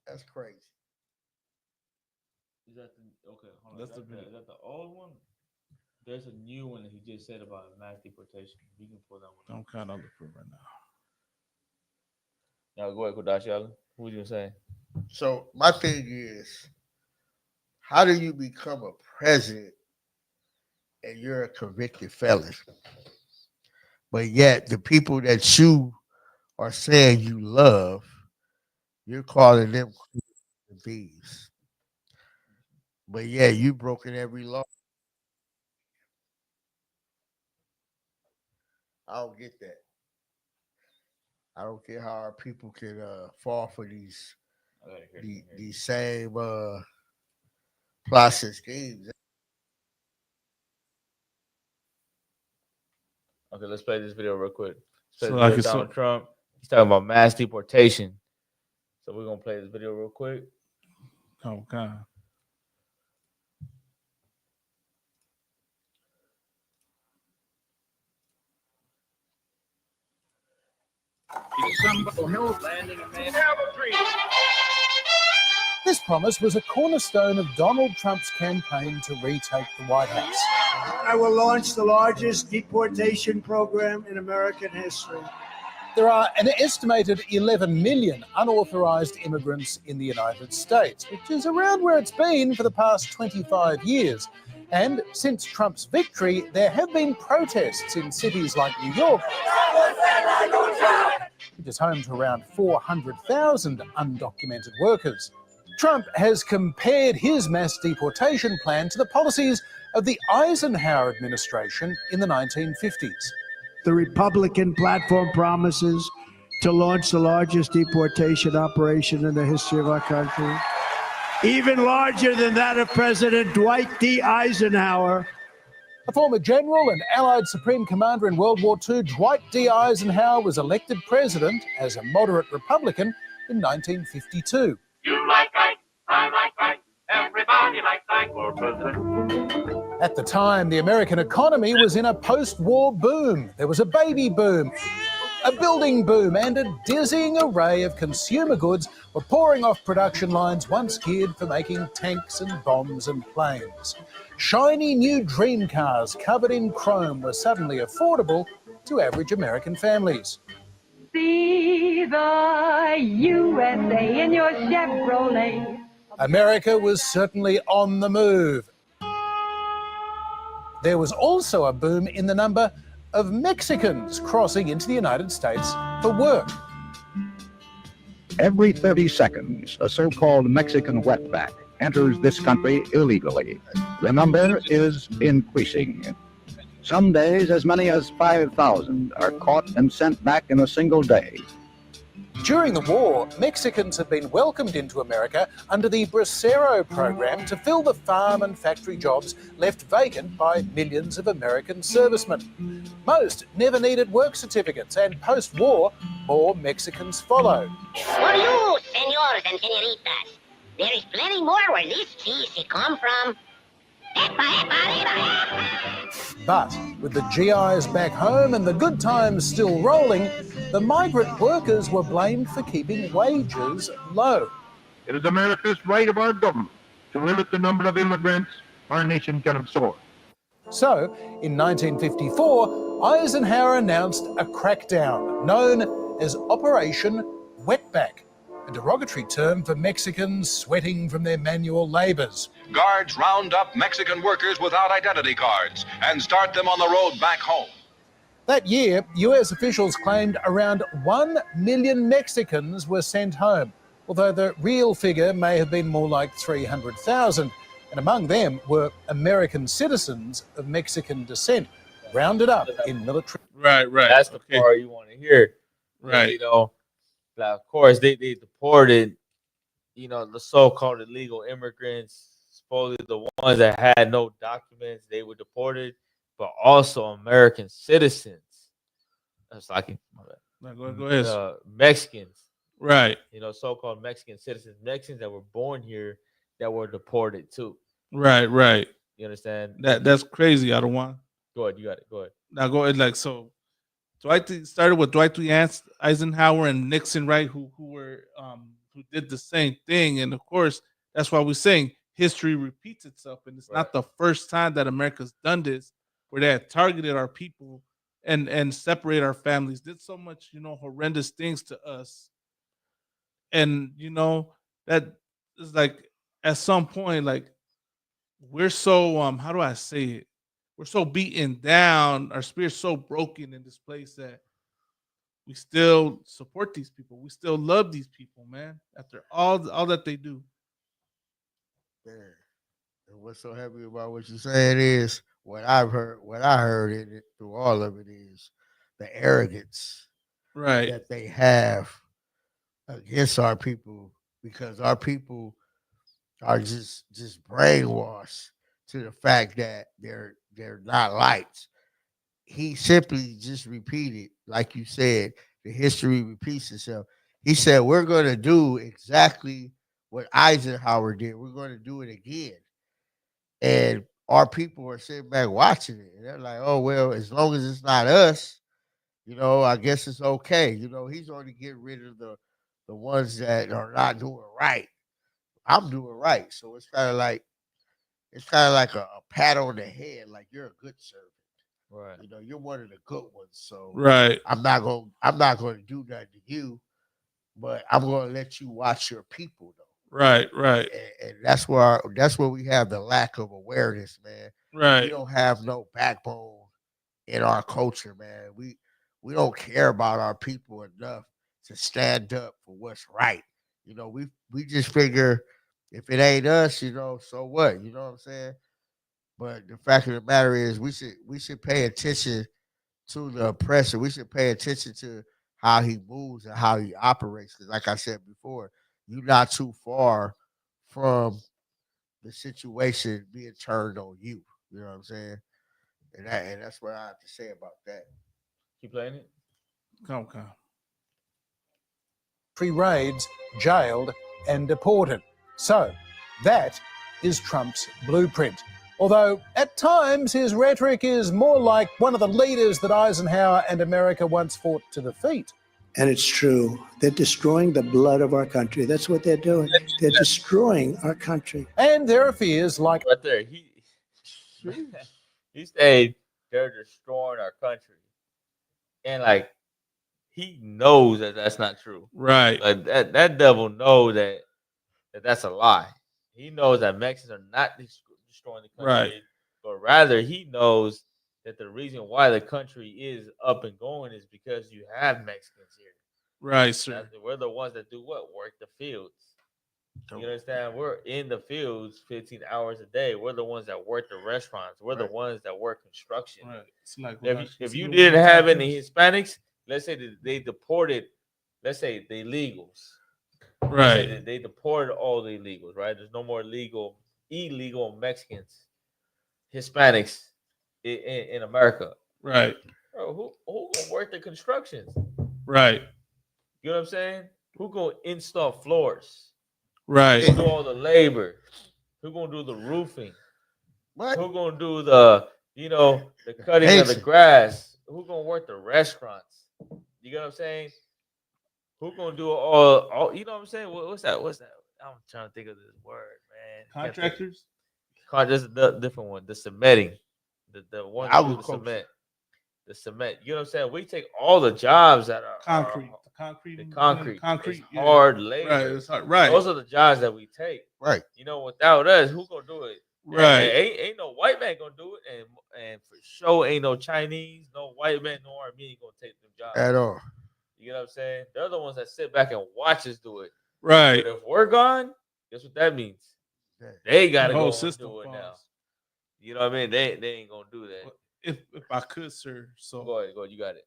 That's crazy. Is that hold on. Is that the old one? There's a new one that he just said about mass deportation. You can pull that one. I'm kind of looking for it right now. Now go ahead, Kodashi. What you gonna say? So my thing is, how do you become a president and you're a convicted felon? But yet the people that you are saying you love, you're calling them thieves. But yeah, you broken every law. I don't get that. I don't get how our people can fall for these same plots and schemes. Okay, let's play this video real quick. Donald Trump. He's talking about mass deportation. So we're gonna play this video real quick. Okay. Landing a man. Have a dream. This promise was a cornerstone of Donald Trump's campaign to retake the White House. I will launch the largest deportation program in American history. There are an estimated 11 million unauthorised immigrants in the United States, which is around where it's been for the past 25 years. And since Trump's victory, there have been protests in cities like New York, which is home to around 400,000 undocumented workers. Trump has compared his mass deportation plan to the policies of the Eisenhower administration in the 1950s. The Republican platform promises to launch the largest deportation operation in the history of our country, even larger than that of President Dwight D. Eisenhower. A former general and Allied Supreme Commander in World War II, Dwight D. Eisenhower was elected president as a moderate Republican in 1952. You like Ike, I like Ike, everybody likes Ike for president. At the time, the American economy was in a post-war boom. There was a baby boom, a building boom, and a dizzying array of consumer goods were pouring off production lines once geared for making tanks and bombs and planes. Shiny new dream cars covered in chrome were suddenly affordable to average American families. See the USA in your Chevrolet. America was certainly on the move. There was also a boom in the number of Mexicans crossing into the United States for work. Every 30 seconds, a so-called Mexican wetback enters this country illegally. The number is increasing. Some days, as many as 5,000 are caught and sent back in a single day. During the war, Mexicans had been welcomed into America under the Bracero program to fill the farm and factory jobs left vacant by millions of American servicemen. Most never needed work certificates, and post-war, more Mexicans followed. For you, senors and senoritas, there is plenty more where this cheese come from. But with the GIs back home and the good times still rolling, the migrant workers were blamed for keeping wages low. It is America's right of our government to limit the number of immigrants our nation can absorb. So, in 1954, Eisenhower announced a crackdown known as Operation Wetback, a derogatory term for Mexicans sweating from their manual labors. Guards round up Mexican workers without identity cards and start them on the road back home. That year, US officials claimed around 1 million Mexicans were sent home, although the real figure may have been more like 300,000, and among them were American citizens of Mexican descent, rounded up in military... Right. That's the part you want to hear. Right. You know, like, of course, they deported, you know, the so-called illegal immigrants, supposedly the ones that had no documents, they were deported, but also American citizens. That's like, go ahead. Mexicans. Right. You know, so-called Mexican citizens, Mexicans that were born here that were deported too. Right. You understand? That's crazy. I don't want. Go ahead. You got it. Go ahead. Now go ahead. Like, so Dwight started with Dwight D. Eisenhower and Nixon, right? Who did the same thing, and of course that's why we're saying history repeats itself, and it's not the first time that America's done this, where they had targeted our people and separate our families, did so much, you know, horrendous things to us, and you know that is like at some point, like we're so how do I say it? We're so beaten down, our spirit's so broken in this place that we still support these people. We still love these people, man, after all that they do. Man. And what's so happy about what you're saying is what I heard in it through all of it is the arrogance that they have against our people, because our people are just brainwashed to the fact that they're not liked. He simply just repeated, like you said, the history repeats itself. He said, we're going to do exactly what Eisenhower did. We're going to do it again. And our people are sitting back watching it. And they're like, oh, well, as long as it's not us, you know, I guess it's okay. You know, he's only getting rid of the ones that are not doing right. I'm doing right. So it's kind of like a pat on the head, like you're a good servant. Right. You know, you're one of the good ones. So Right. I'm not gonna do nothing to you, but I'm gonna let you watch your people though. Right. Right. And that's where we have the lack of awareness, man. We Right. don't have no backbone in our culture, man. We don't care about our people enough to stand up for what's right. You know, we just figure if it ain't us, you know, so what? You know what I'm saying? But the fact of the matter is we should pay attention to the oppressor. We should pay attention to how he moves and how he operates. Because like I said before, you're not too far from the situation being turned on you. You know what I'm saying? And that's what I have to say about that. Keep playing it. Come. Raids, jailed, and deported. So that is Trump's blueprint. Although at times his rhetoric is more like one of the leaders that Eisenhower and America once fought to defeat. And it's true. They're destroying the blood of our country. That's what they're doing. They're destroying our country. And there are fears like right there. He said they're destroying our country, and like he knows that that's not true. Right. Like that devil knows that's a lie. He knows that Mexicans are not destroying the country, Right. but rather he knows that the reason why the country is up and going is because you have Mexicans here. Right, sir. We're the ones that do what? Work the fields. You understand? We're in the fields 15 hours a day. We're the ones that work the restaurants. We're the ones that work construction. Right. It's like If you didn't have any Hispanics, let's say that they deported, let's say the illegals. Right. They deported all the illegals, right? There's no more illegal Mexicans, Hispanics in America. Right. Bro, who gonna work the constructions? Right. You know what I'm saying? Who gonna install floors? Right. Who do all the labor? Who gonna do the roofing? What? Who gonna do the cutting of the grass? Who gonna work the restaurants? You get what I'm saying? Who gonna do all you know what I'm saying? What's that? I'm trying to think of this word, man. Contractors? There's a different one. The cementing. The one that do the cement. The cement. You know what I'm saying? We take all the jobs that are concrete. Concrete. It's hard labor. Right. It's hard. Right. Those are the jobs that we take. Right. You know, without us, who gonna do it? Right. Ain't no white man gonna do it, and for sure ain't no Chinese, no white man, no Armenian gonna take them jobs at all. You know what I'm saying? They're the ones that sit back and watch us do it. Right. But if we're gone, guess what that means? They gotta The whole go system and do it falls. now. You know what I mean? They ain't gonna do that. If I could, sir. So go ahead. You got it.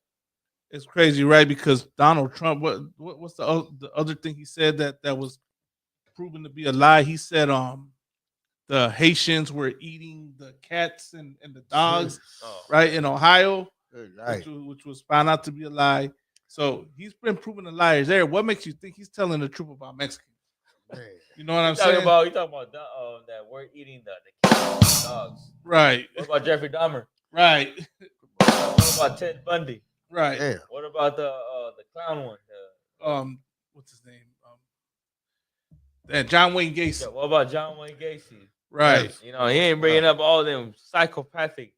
It's crazy, right? Because Donald Trump, what's the other thing he said that was proven to be a lie? He said the Haitians were eating the cats and the dogs, right, in Ohio, which was found out to be a lie. So he's been proven a liar there. What makes you think he's telling the truth about Mexicans? You know what I'm saying? You talking about that we're eating the cats and the dogs. Right. What about Jeffrey Dahmer? Right. What about Ted Bundy? Right. Yeah. What about the clown one? What's his name? John Wayne Gacy. Yeah, what about John Wayne Gacy? Right. You know, he ain't bringing up all them psychopathic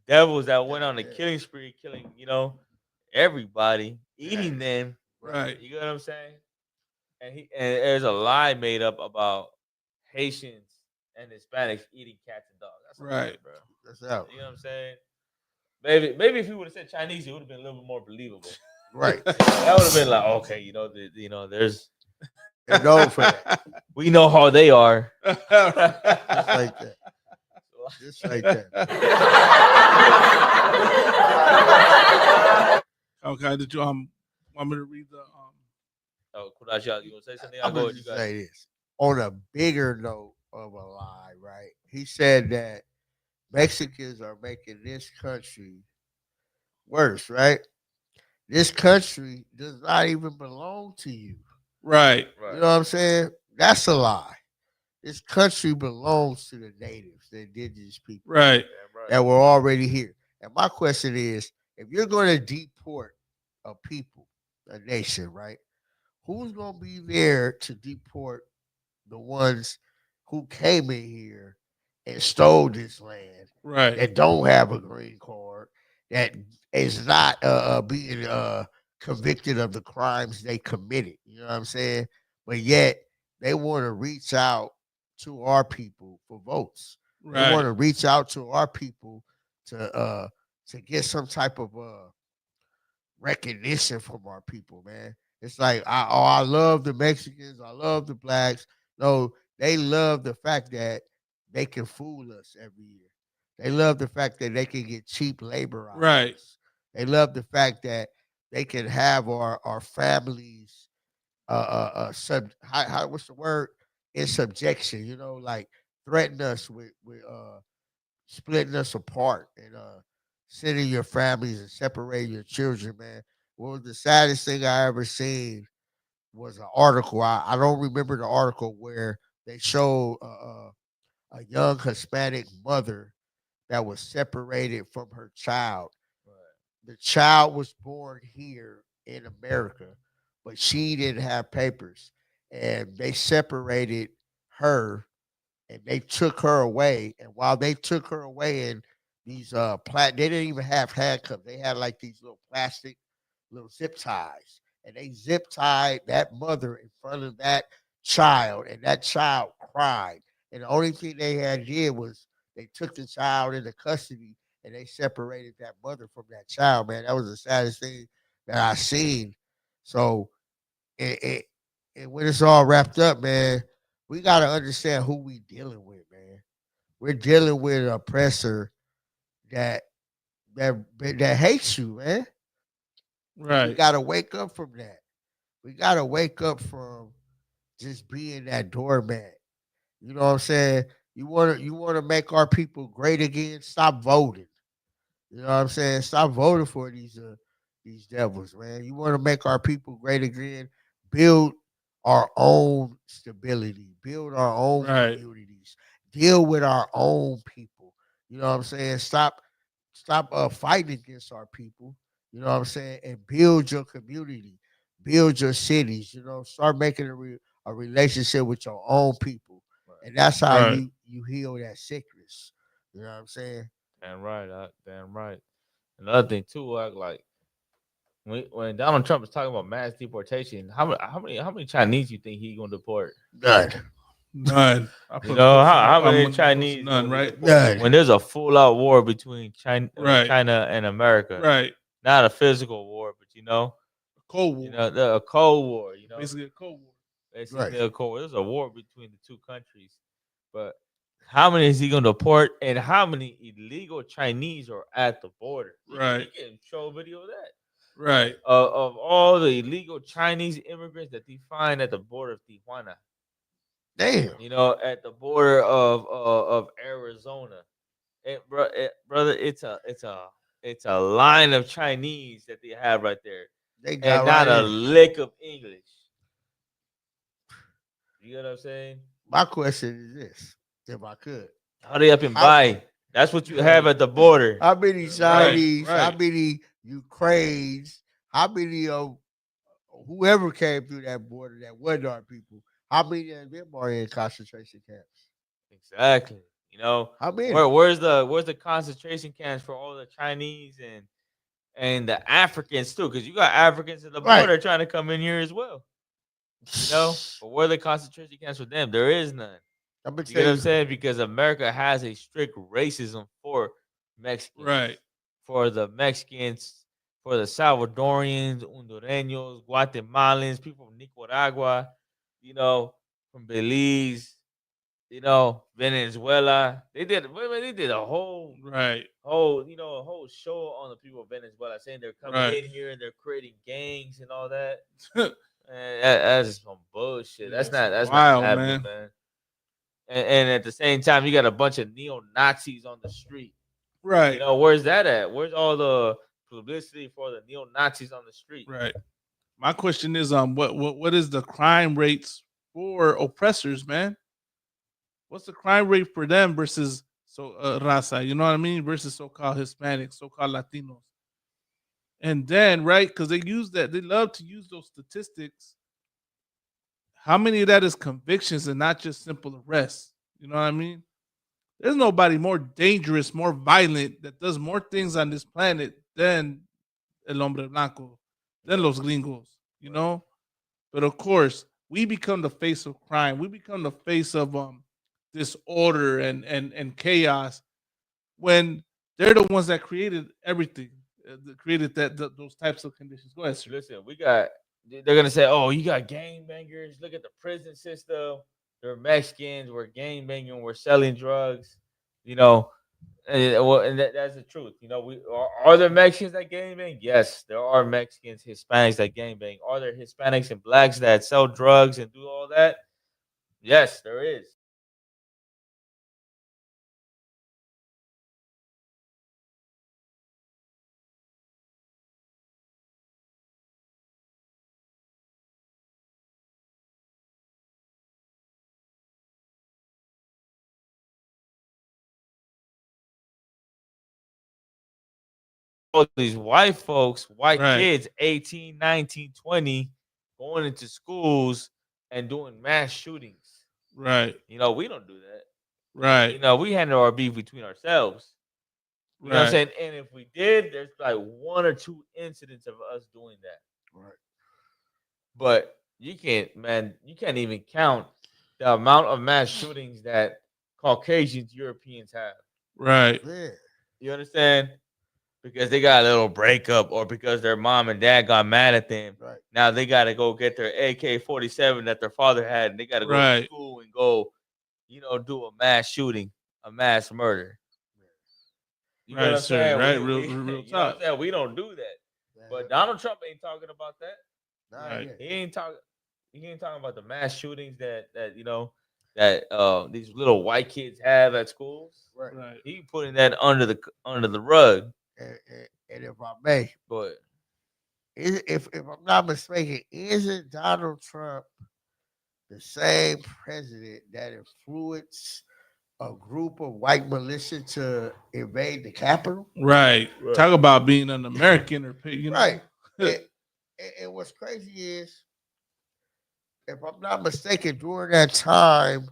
devils that went on a killing spree, killing, everybody, eating them. Right. You get what I'm saying? And there's a lie made up about Haitians and Hispanics eating cats and dogs. That's right, lie, bro. That's out. You know what I'm saying? Maybe if he would have said Chinese, it would have been a little bit more believable. Right. That would have been like, okay, there's we know how they are. Just like that. Just like that. Okay, did you want me to read the Kudasha, you want to say something? I'm going to say this. On a bigger note of a lie, right? He said that Mexicans are making this country worse, right? This country does not even belong to you. Right. You know what I'm saying? That's a lie. This country belongs to the natives, the indigenous people. Right. That were already here. And my question is, if you're going to deport a people, a nation, right? Who's going to be there to deport the ones who came in here and stole this land, Right. that don't have a green card, that is not being convicted of the crimes they committed. You know what I'm saying? But yet they want to reach out to our people for votes. They want Right. to reach out to our people to get some type of recognition from our people, man. It's like I love the Mexicans, I love the blacks. No, they love the fact that they can fool us every year. They love the fact that they can get cheap labor out of Right. us. They love the fact that they can have our families what's the word, in subjection, you know, like threaten us with splitting us apart and sending your families and separating your children, man. What was the saddest thing I ever seen was an article. I don't remember the article where they showed a young Hispanic mother that was separated from her child. The child was born here in America, but she didn't have papers, and they separated her and they took her away. And while they took her away in these they didn't even have handcuffs. They had like these little plastic little zip ties. And they zip tied that mother in front of that child, and that child cried. And the only thing they had did was they took the child into custody and they separated that mother from that child, man. That was the saddest thing that I seen. So and when it's all wrapped up, man, we gotta understand who we dealing with, man. We're dealing with an oppressor that that hates you, man. We Right. gotta wake up from that. We gotta wake up from just being that doormat. You know what I'm saying? You wanna make our people great again? Stop voting. You know what I'm saying? Stop voting for these devils, man. You want to make our people great again? Build our own stability. Build our own Right. communities. Deal with our own people. You know what I'm saying? Stop fighting against our people. You know what I'm saying? And build your community. Build your cities. You know, start making a relationship with your own people, and that's how Right. you heal that sickness. You know what I'm saying? Damn right, damn right. Another thing too, like when Donald Trump is talking about mass deportation, how many Chinese you think he gonna deport? None. None. You know how many Chinese None. gonna be Right. deported? When there's a full out war between Right. China and America, Right. Not a physical war, but Cold War. you know, a cold war. You know, Basically a Cold War. basically a cold war. There's a war between the two countries, but how many is he going to deport, and how many illegal Chinese are at the border? Right. He can show a video of that. Right. Of all the illegal Chinese immigrants that they find at the border of Tijuana. Damn. You know, at the border of Arizona. Brother, it's a line of Chinese that they have right there. They got and not right a in. lick of English. You know what I'm saying? My question is this, if I could. Hurry up and buy. That's what you have at the border. How many Chinese, Right. how many Ukraines, how many of whoever came through that border that wasn't our people, how many of them are in concentration camps? Exactly. You know, How many? where's the concentration camps for all the Chinese and the Africans too? Because you got Africans at the Right. border trying to come in here as well. You know, but where are the concentration camps for them? There is none. I'm gonna You tell get what I'm you- saying? Because America has a strict racism for Mexicans. Right. For the Mexicans, for the Salvadorians, Hondureños, Guatemalans, people from Nicaragua, you know, from Belize, you know, Venezuela. They did a whole a whole show on the people of Venezuela, saying they're coming Right. in here and they're creating gangs and all that. And that's just some bullshit. Yeah, That's it's not wild, happening, man. And at the same time, you got a bunch of neo Nazis on the street. Right. You know, where's that at? Where's all the publicity for the neo Nazis on the street? Right. My question is, what is the crime rates for oppressors, man? What's the crime rate for them versus raza? You know what I mean? Versus so-called Hispanics, so-called Latinos. And then, right, because they love to use those statistics. how many of that is convictions and not just simple arrests? You know what I mean? There's nobody more dangerous, more violent, that does more things on this planet than el hombre blanco, than los gringos, you know? But of course, we become the face of crime. We become the face of disorder and chaos when they're the ones that created everything, that created those types of conditions. Go ahead, sir. Listen, they're gonna say, "Oh, you got gangbangers. Look at the prison system. They're Mexicans. We're gangbanging. We're selling drugs." You know, and that's the truth. You know, are there Mexicans that gangbang? Yes, there are Mexicans, Hispanics that gangbang. Are there Hispanics and blacks that sell drugs and do all that? Yes, there is. All these white folks, white kids, 18, 19, 20, going into schools and doing mass shootings. Right. You know, we don't do that. Right. You know, we handle our beef between ourselves. You know what I'm saying? And if we did, there's like one or two incidents of us doing that. Right. But you can't even count the amount of mass shootings that Caucasians, Europeans have. Right. Yeah. You understand? Because they got a little breakup or because their mom and dad got mad at them. Right. Now they got to go get their AK-47 that their father had, and they got to go to school and go, do a mass shooting, a mass murder. You know what I'm saying? Right. We, Real you know what talk. I'm saying? We don't do that. But Donald Trump ain't talking about that. Right. He ain't talking. He ain't talking about the mass shootings that these little white kids have at schools. Right. He putting that under the rug. And if I may, but if I'm not mistaken, isn't Donald Trump the same president that influenced a group of white militia to invade the Capitol? Right. Talk about being an American or Right. And what's crazy is, if I'm not mistaken, during that time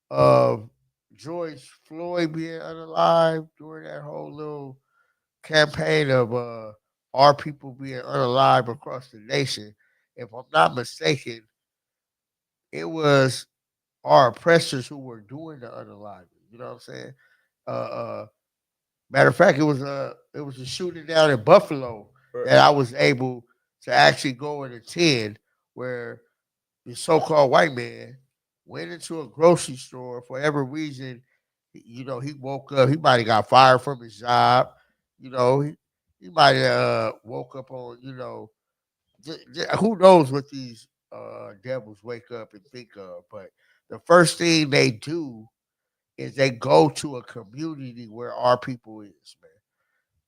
of George Floyd being unalive, during that whole little campaign of our people being unalive across the nation, if I'm not mistaken, it was our oppressors who were doing the unaliving. You know what I'm saying? Matter of fact, it was a shooting down in Buffalo that I was able to actually go and attend, where the so-called white man went into a grocery store for every reason. He woke up. He might have got fired from his job. He might have woke up on. Who knows what these devils wake up and think of? But the first thing they do is they go to a community where our people is, man,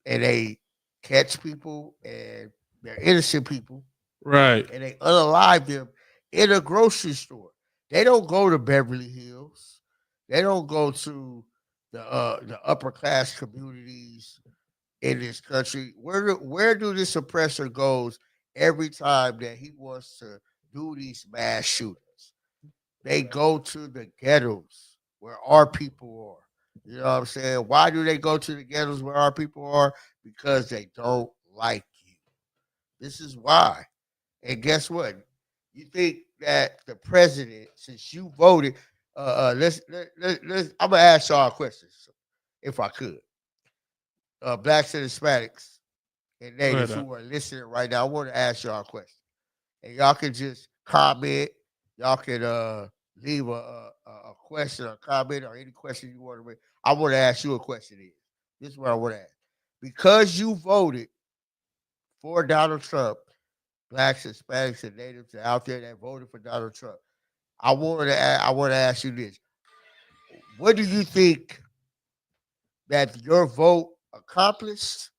and they catch people, and they're innocent people, Right. and they unalive them in a grocery store. They don't go to Beverly Hills. They don't go to the upper class communities in this country. Where do this oppressor goes every time that he wants to do these mass shootings? They go to the ghettos where our people are. You know what I'm saying? Why do they go to the ghettos where our people are? Because they don't like you. This is why. And guess what? You think that the president, since you voted, let's I'm gonna ask y'all questions, if I could. Blacks and Hispanics and natives who are listening right now, I want to ask y'all a question. And y'all can just comment. Y'all can leave a question or comment or any question you want to make. I want to ask you a question. This is what I want to ask. Because you voted for Donald Trump, blacks, Hispanics, and natives are out there that voted for Donald Trump, I want to ask you this. What do you think that your vote accomplished?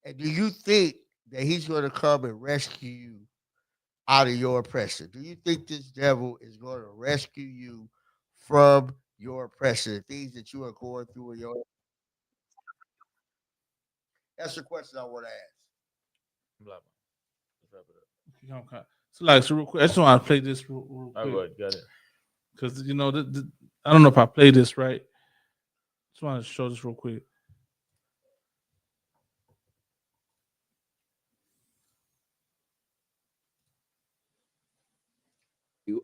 And do you think that he's going to come and rescue you out of your oppression? Do you think this devil is going to rescue you from your oppression, the things that you are going through in your? That's the question I want to ask. Okay. So like, so real quick, I just want to play this real quick. Good, got it. Because you know, I don't know if I played this right. Just want to show this real quick.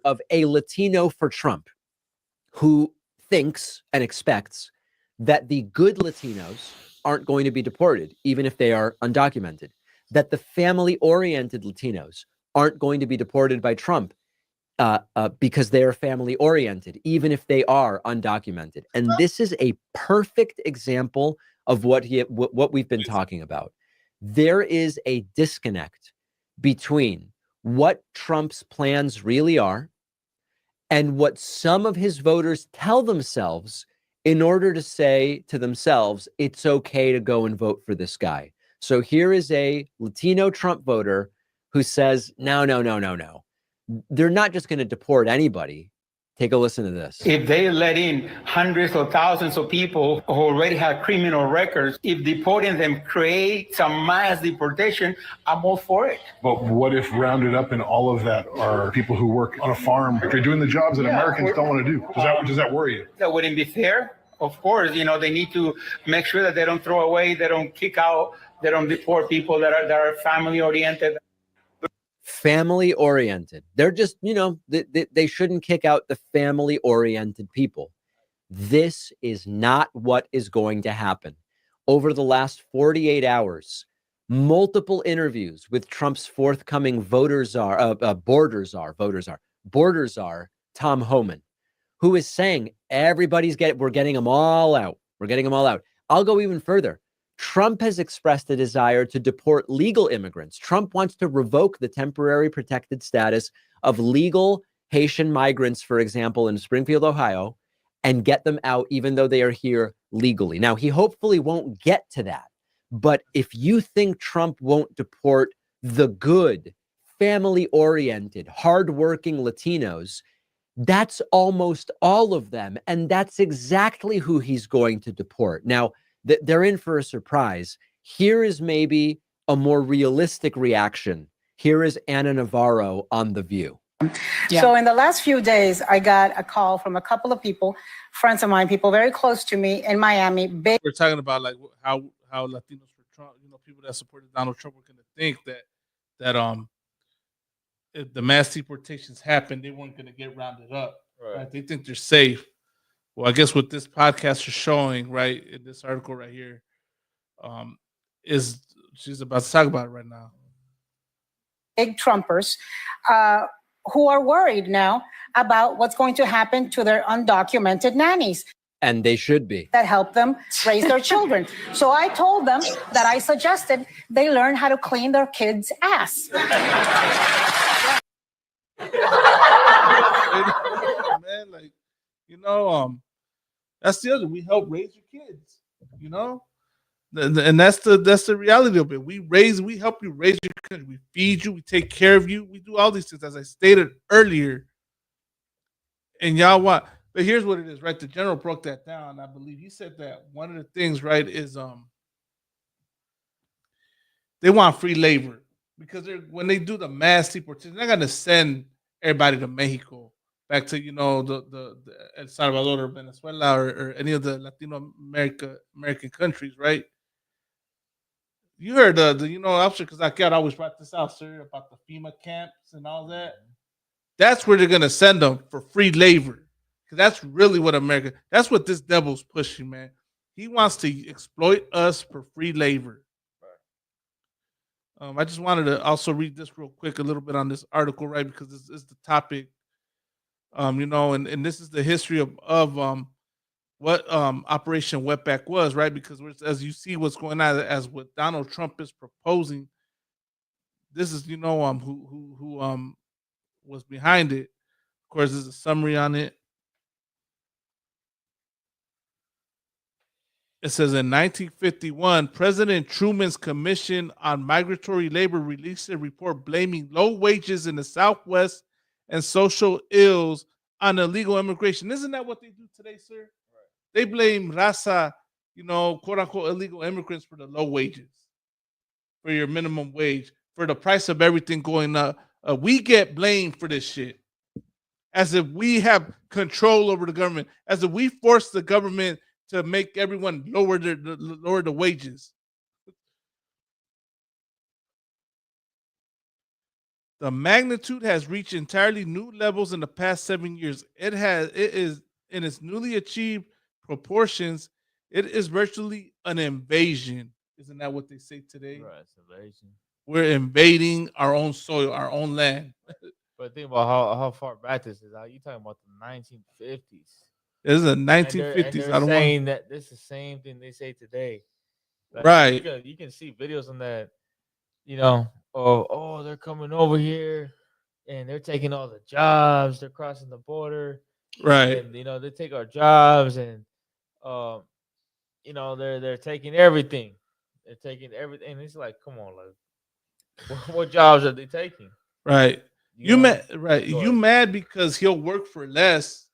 Of a Latino for Trump who thinks and expects that the good Latinos aren't going to be deported, even if they are undocumented, that the family-oriented Latinos aren't going to be deported by Trump because they are family-oriented, even if they are undocumented. And this is a perfect example of what we've been talking about. There is a disconnect between what Trump's plans really are and what some of his voters tell themselves in order to say to themselves, it's okay to go and vote for this guy. So here is a Latino Trump voter who says, no. They're not just going to deport anybody. Take a listen to this. If they let in hundreds or thousands of people who already have criminal records, if deporting them creates a mass deportation, I'm all for it. But what if rounded up in all of that are people who work on a farm? They're doing the jobs that Americans don't want to do. Does that worry you? That wouldn't be fair. Of course, they need to make sure that they don't throw away, they don't kick out, they don't deport people that are family oriented. Family oriented. They're just, they shouldn't kick out the family oriented people. This is not what is going to happen. Over the last 48 hours, multiple interviews with Trump's forthcoming border czar, Tom Homan, who is saying we're getting them all out. We're getting them all out. I'll go even further. Trump has expressed a desire to deport legal immigrants. Trump wants to revoke the temporary protected status of legal Haitian migrants, for example, in Springfield, Ohio, and get them out even though they are here legally. Now, he hopefully won't get to that. But if you think Trump won't deport the good, family-oriented, hardworking Latinos, that's almost all of them. And that's exactly who he's going to deport. Now, they're in for a surprise. Here is maybe a more realistic reaction. Here is Anna Navarro on The View. So in the last few days, I got a call from a couple of people, friends of mine, people very close to me in Miami. We're talking about like how Latinos for Trump, people that supported Donald Trump were going to think that if the mass deportations happened, they weren't going to get rounded up. Right? They think they're safe. Well, I guess what this podcast is showing, right, in this article right here, is she's about to talk about it right now. Big Trumpers who are worried now about what's going to happen to their undocumented nannies. And they should be. That help them raise their children. So I told them that I suggested they learn how to clean their kids' ass. Man, like, that's the other. We help raise your kids, and that's the reality of it. We help you raise your kids. We feed you. We take care of you. We do all these things, as I stated earlier. And y'all want, but here's what it is, right? The general broke that down. I believe he said that one of the things, right, is they want free labor because when they do the mass deportation, they're not gonna send everybody to Mexico. Back to the El Salvador or Venezuela or any of the Latino American countries, right? You heard the officer because I always brought this out, sir, about the FEMA camps and all that. That's where they're gonna send them for free labor, because that's really what that's what this devil's pushing, man. He wants to exploit us for free labor. I just wanted to also read this real quick, a little bit on this article, right? Because this is the topic. And this is the history of what Operation Wetback was, right? Because as you see what's going on, as what Donald Trump is proposing, this is who was behind it. Of course, there's a summary on it. It says in 1951, President Truman's Commission on Migratory Labor released a report blaming low wages in the Southwest and social ills on illegal immigration. Isn't that what they do today, sir? Right. They blame raza, quote unquote, illegal immigrants for the low wages, for your minimum wage, for the price of everything going up We get blamed for this shit, as if we have control over the government, as if we force the government to make everyone lower the wages. The magnitude has reached entirely new levels in the past 7 years. It is in its newly achieved proportions. It is virtually an invasion. Isn't that what they say today? Right, it's invasion. We're invading our own soil, our own land. But think about how far back this is. You talking about the 1950s? This is the And 1950s. they're I don't saying want. that this is the same thing they say today. Like, Right. You can see videos on that. Oh, they're coming over here, and they're taking all the jobs. They're crossing the border. Right. And they take our jobs, and they're taking everything. They're taking everything. And it's like, come on, like, what jobs are they taking? Right. You mad? Right. Go You ahead. mad because he'll work for less,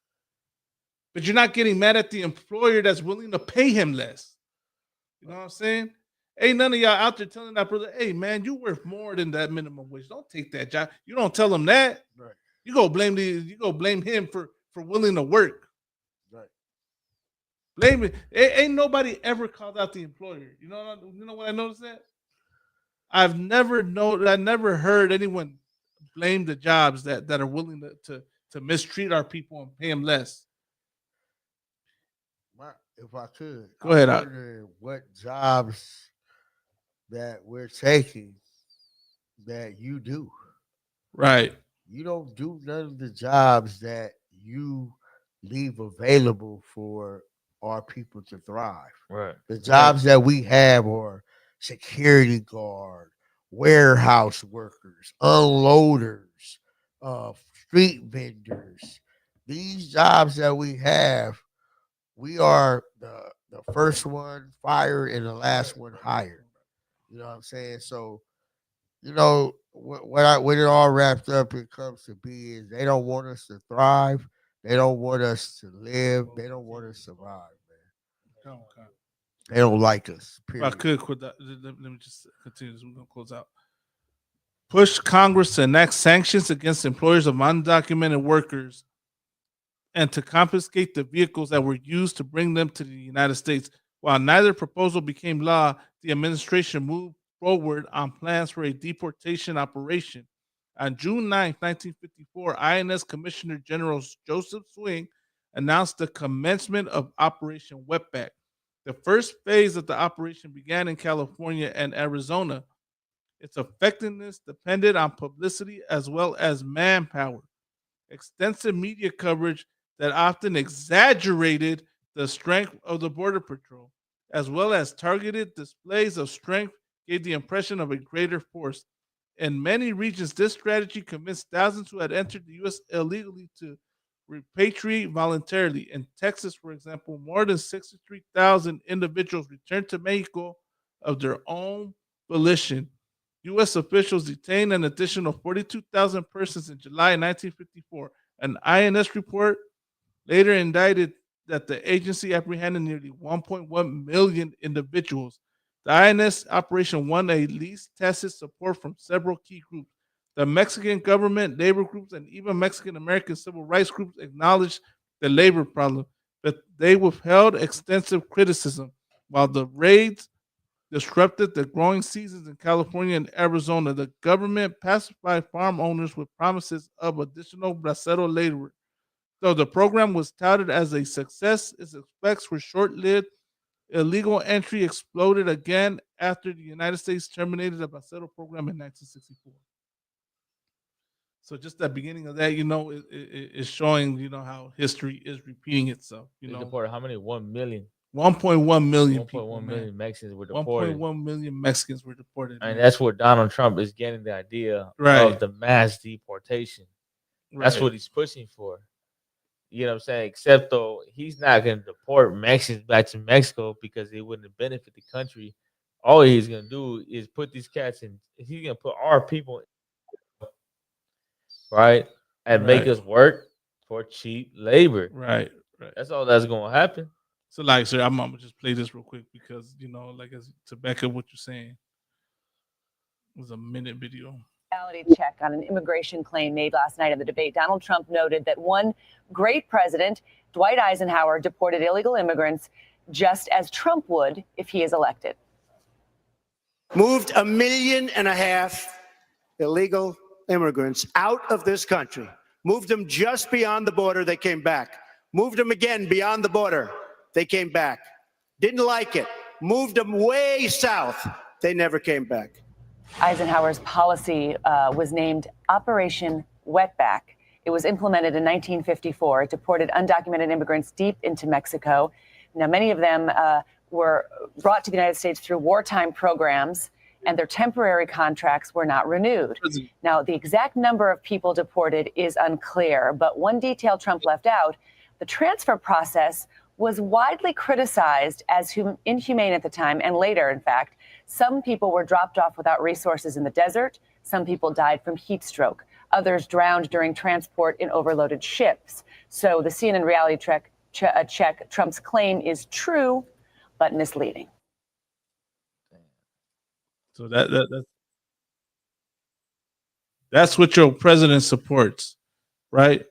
but you're not getting mad at the employer that's willing to pay him less. You know what I'm saying? Ain't none of y'all out there telling that brother, "Hey man, you worth more than that minimum wage. Don't take that job." You don't tell him that. Right. You go blame him for willing to work. Right. Blame it. Ain't nobody ever called out the employer. You know what I noticed that? I never heard anyone blame the jobs that are willing to mistreat our people and pay them less. If I could, Go ahead, I'm Doc. wondering what jobs that we're taking that you do. Right. You don't do none of the jobs that you leave available for our people to thrive. Right. The jobs that we have are security guard, warehouse workers, unloaders, street vendors. These jobs that we have, we are the first one fired and the last one hired. You know what I'm saying? So, what it all wrapped up it comes to be is they don't want us to thrive. They don't want us to live. They don't want us to survive, man. Okay. They don't like us. If I Period. could quit that, let me just continue. We're gonna close out. Push Congress to enact sanctions against employers of undocumented workers and to confiscate the vehicles that were used to bring them to the United States. While neither proposal became law, the administration moved forward on plans for a deportation operation. On June 9, 1954, INS Commissioner General Joseph Swing announced the commencement of Operation Wetback. The first phase of the operation began in California and Arizona. Its effectiveness depended on publicity as well as manpower. Extensive media coverage that often exaggerated the strength of the Border Patrol, as well as targeted displays of strength, gave the impression of a greater force. In many regions, this strategy convinced thousands who had entered the U.S. illegally to repatriate voluntarily. In Texas, for example, more than 63,000 individuals returned to Mexico of their own volition. U.S. officials detained an additional 42,000 persons in July 1954. An INS report later indicted that the agency apprehended nearly 1.1 million individuals. The INS operation won a least tested support from several key groups. The Mexican government, labor groups, and even Mexican American civil rights groups acknowledged the labor problem, but they withheld extensive criticism. While the raids disrupted the growing seasons in California and Arizona, the government pacified farm owners with promises of additional bracero labor. Though the program was touted as a success, its effects were short-lived. Illegal entry exploded again after the United States terminated the bracero program in 1964. So just the beginning of that, is showing, how history is repeating itself. They deported how many? 1 million. 1.1 million 1.1 people, million man. Mexicans were deported. 1.1 million Mexicans were deported. And man. that's where Donald Trump is getting the idea Right. of the mass deportation. That's Right. what he's pushing for. You know what I'm saying? Except though he's not going to deport Mexicans back to Mexico because it wouldn't benefit the country. All he's going to do is put these cats in. He's going to put our people, right, and make Right. us work for cheap labor. Right. That's all that's going to happen. So, like, sir, I'm gonna just play this real quick because, to back up what you're saying, it was a minute video. Reality check on an immigration claim made last night in the debate. Donald Trump noted that one great president, Dwight Eisenhower, deported illegal immigrants just as Trump would if he is elected. Moved 1.5 million illegal immigrants out of this country. Moved them just beyond the border, they came back. Moved them again beyond the border, they came back. Didn't like it. Moved them way south, they never came back. Eisenhower's policy was named Operation Wetback. It was implemented in 1954. It deported undocumented immigrants deep into Mexico. Now, many of them were brought to the United States through wartime programs, and their temporary contracts were not renewed. Now, the exact number of people deported is unclear, but one detail Trump left out, the transfer process was widely criticized as inhumane at the time, and later, in fact. Some people were dropped off without resources in the desert. Some people died from heat stroke. Others drowned during transport in overloaded ships. So the CNN reality check, Trump's claim is true, but misleading. So that's what your president supports, right?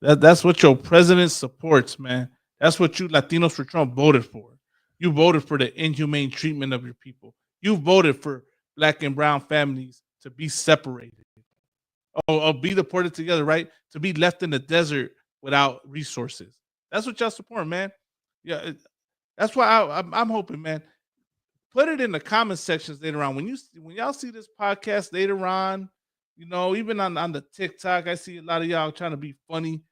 That's what your president supports, man. That's what you Latinos for Trump voted for. You voted for the inhumane treatment of your people. You voted for Black and brown families to be separated or be deported together, right? To be left in the desert without resources. That's what y'all support, man. Yeah, that's why I'm hoping, man. Put it in the comment sections later on. When y'all see this podcast later on, even on the TikTok, I see a lot of y'all trying to be funny.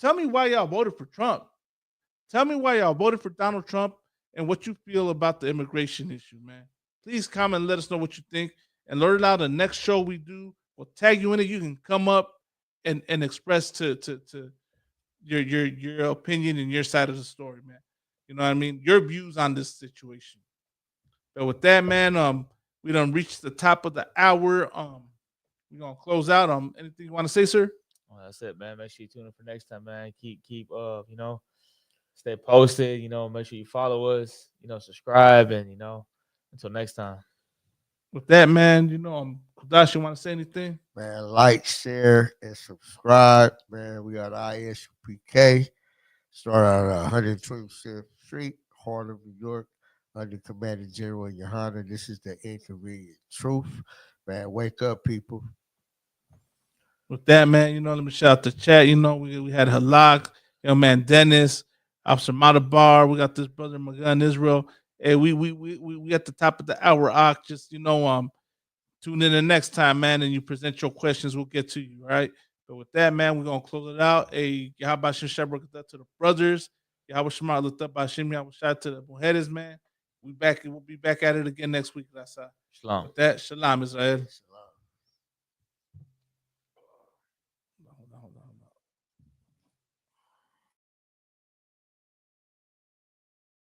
Tell me why y'all voted for Trump. Tell me why y'all voted for Donald Trump and what you feel about the immigration issue, man. Please comment and let us know what you think. And learn out the next show we do, we'll tag you in it. You can come up and express to your opinion and your side of the story, man. You know what I mean? Your views on this situation. But with that, man, we done reached the top of the hour. We're gonna close out. Anything you want to say, sir? Well, that's it, man. Make sure you tune in for next time, man. Keep stay posted, make sure you follow us, subscribe, and until next time. With that, man, Kudash, you want to say anything? Man, like, share, and subscribe. Man, we got ISPK. Start out at 127th Street, Harlem, New York, under Commander General Yohana. This is the Inconvenient Truth. Man, wake up, people. With that, man, let me shout out the chat. We had Halak, man, Dennis, Officer Matabar. We got this brother Magan Israel. Hey, we at the top of the hour, Ak. Just tune in the next time, man, and you present your questions. We'll get to you, all right? But with that, man, we're gonna close it out. Hey, Yahweh Shem Shabbat to the brothers. Yahweh Shema looked up by Shem. Yahweh shout to the Mujeres, man. We'll be back at it again next week. That's Shalom. With that, Shalom, Israel.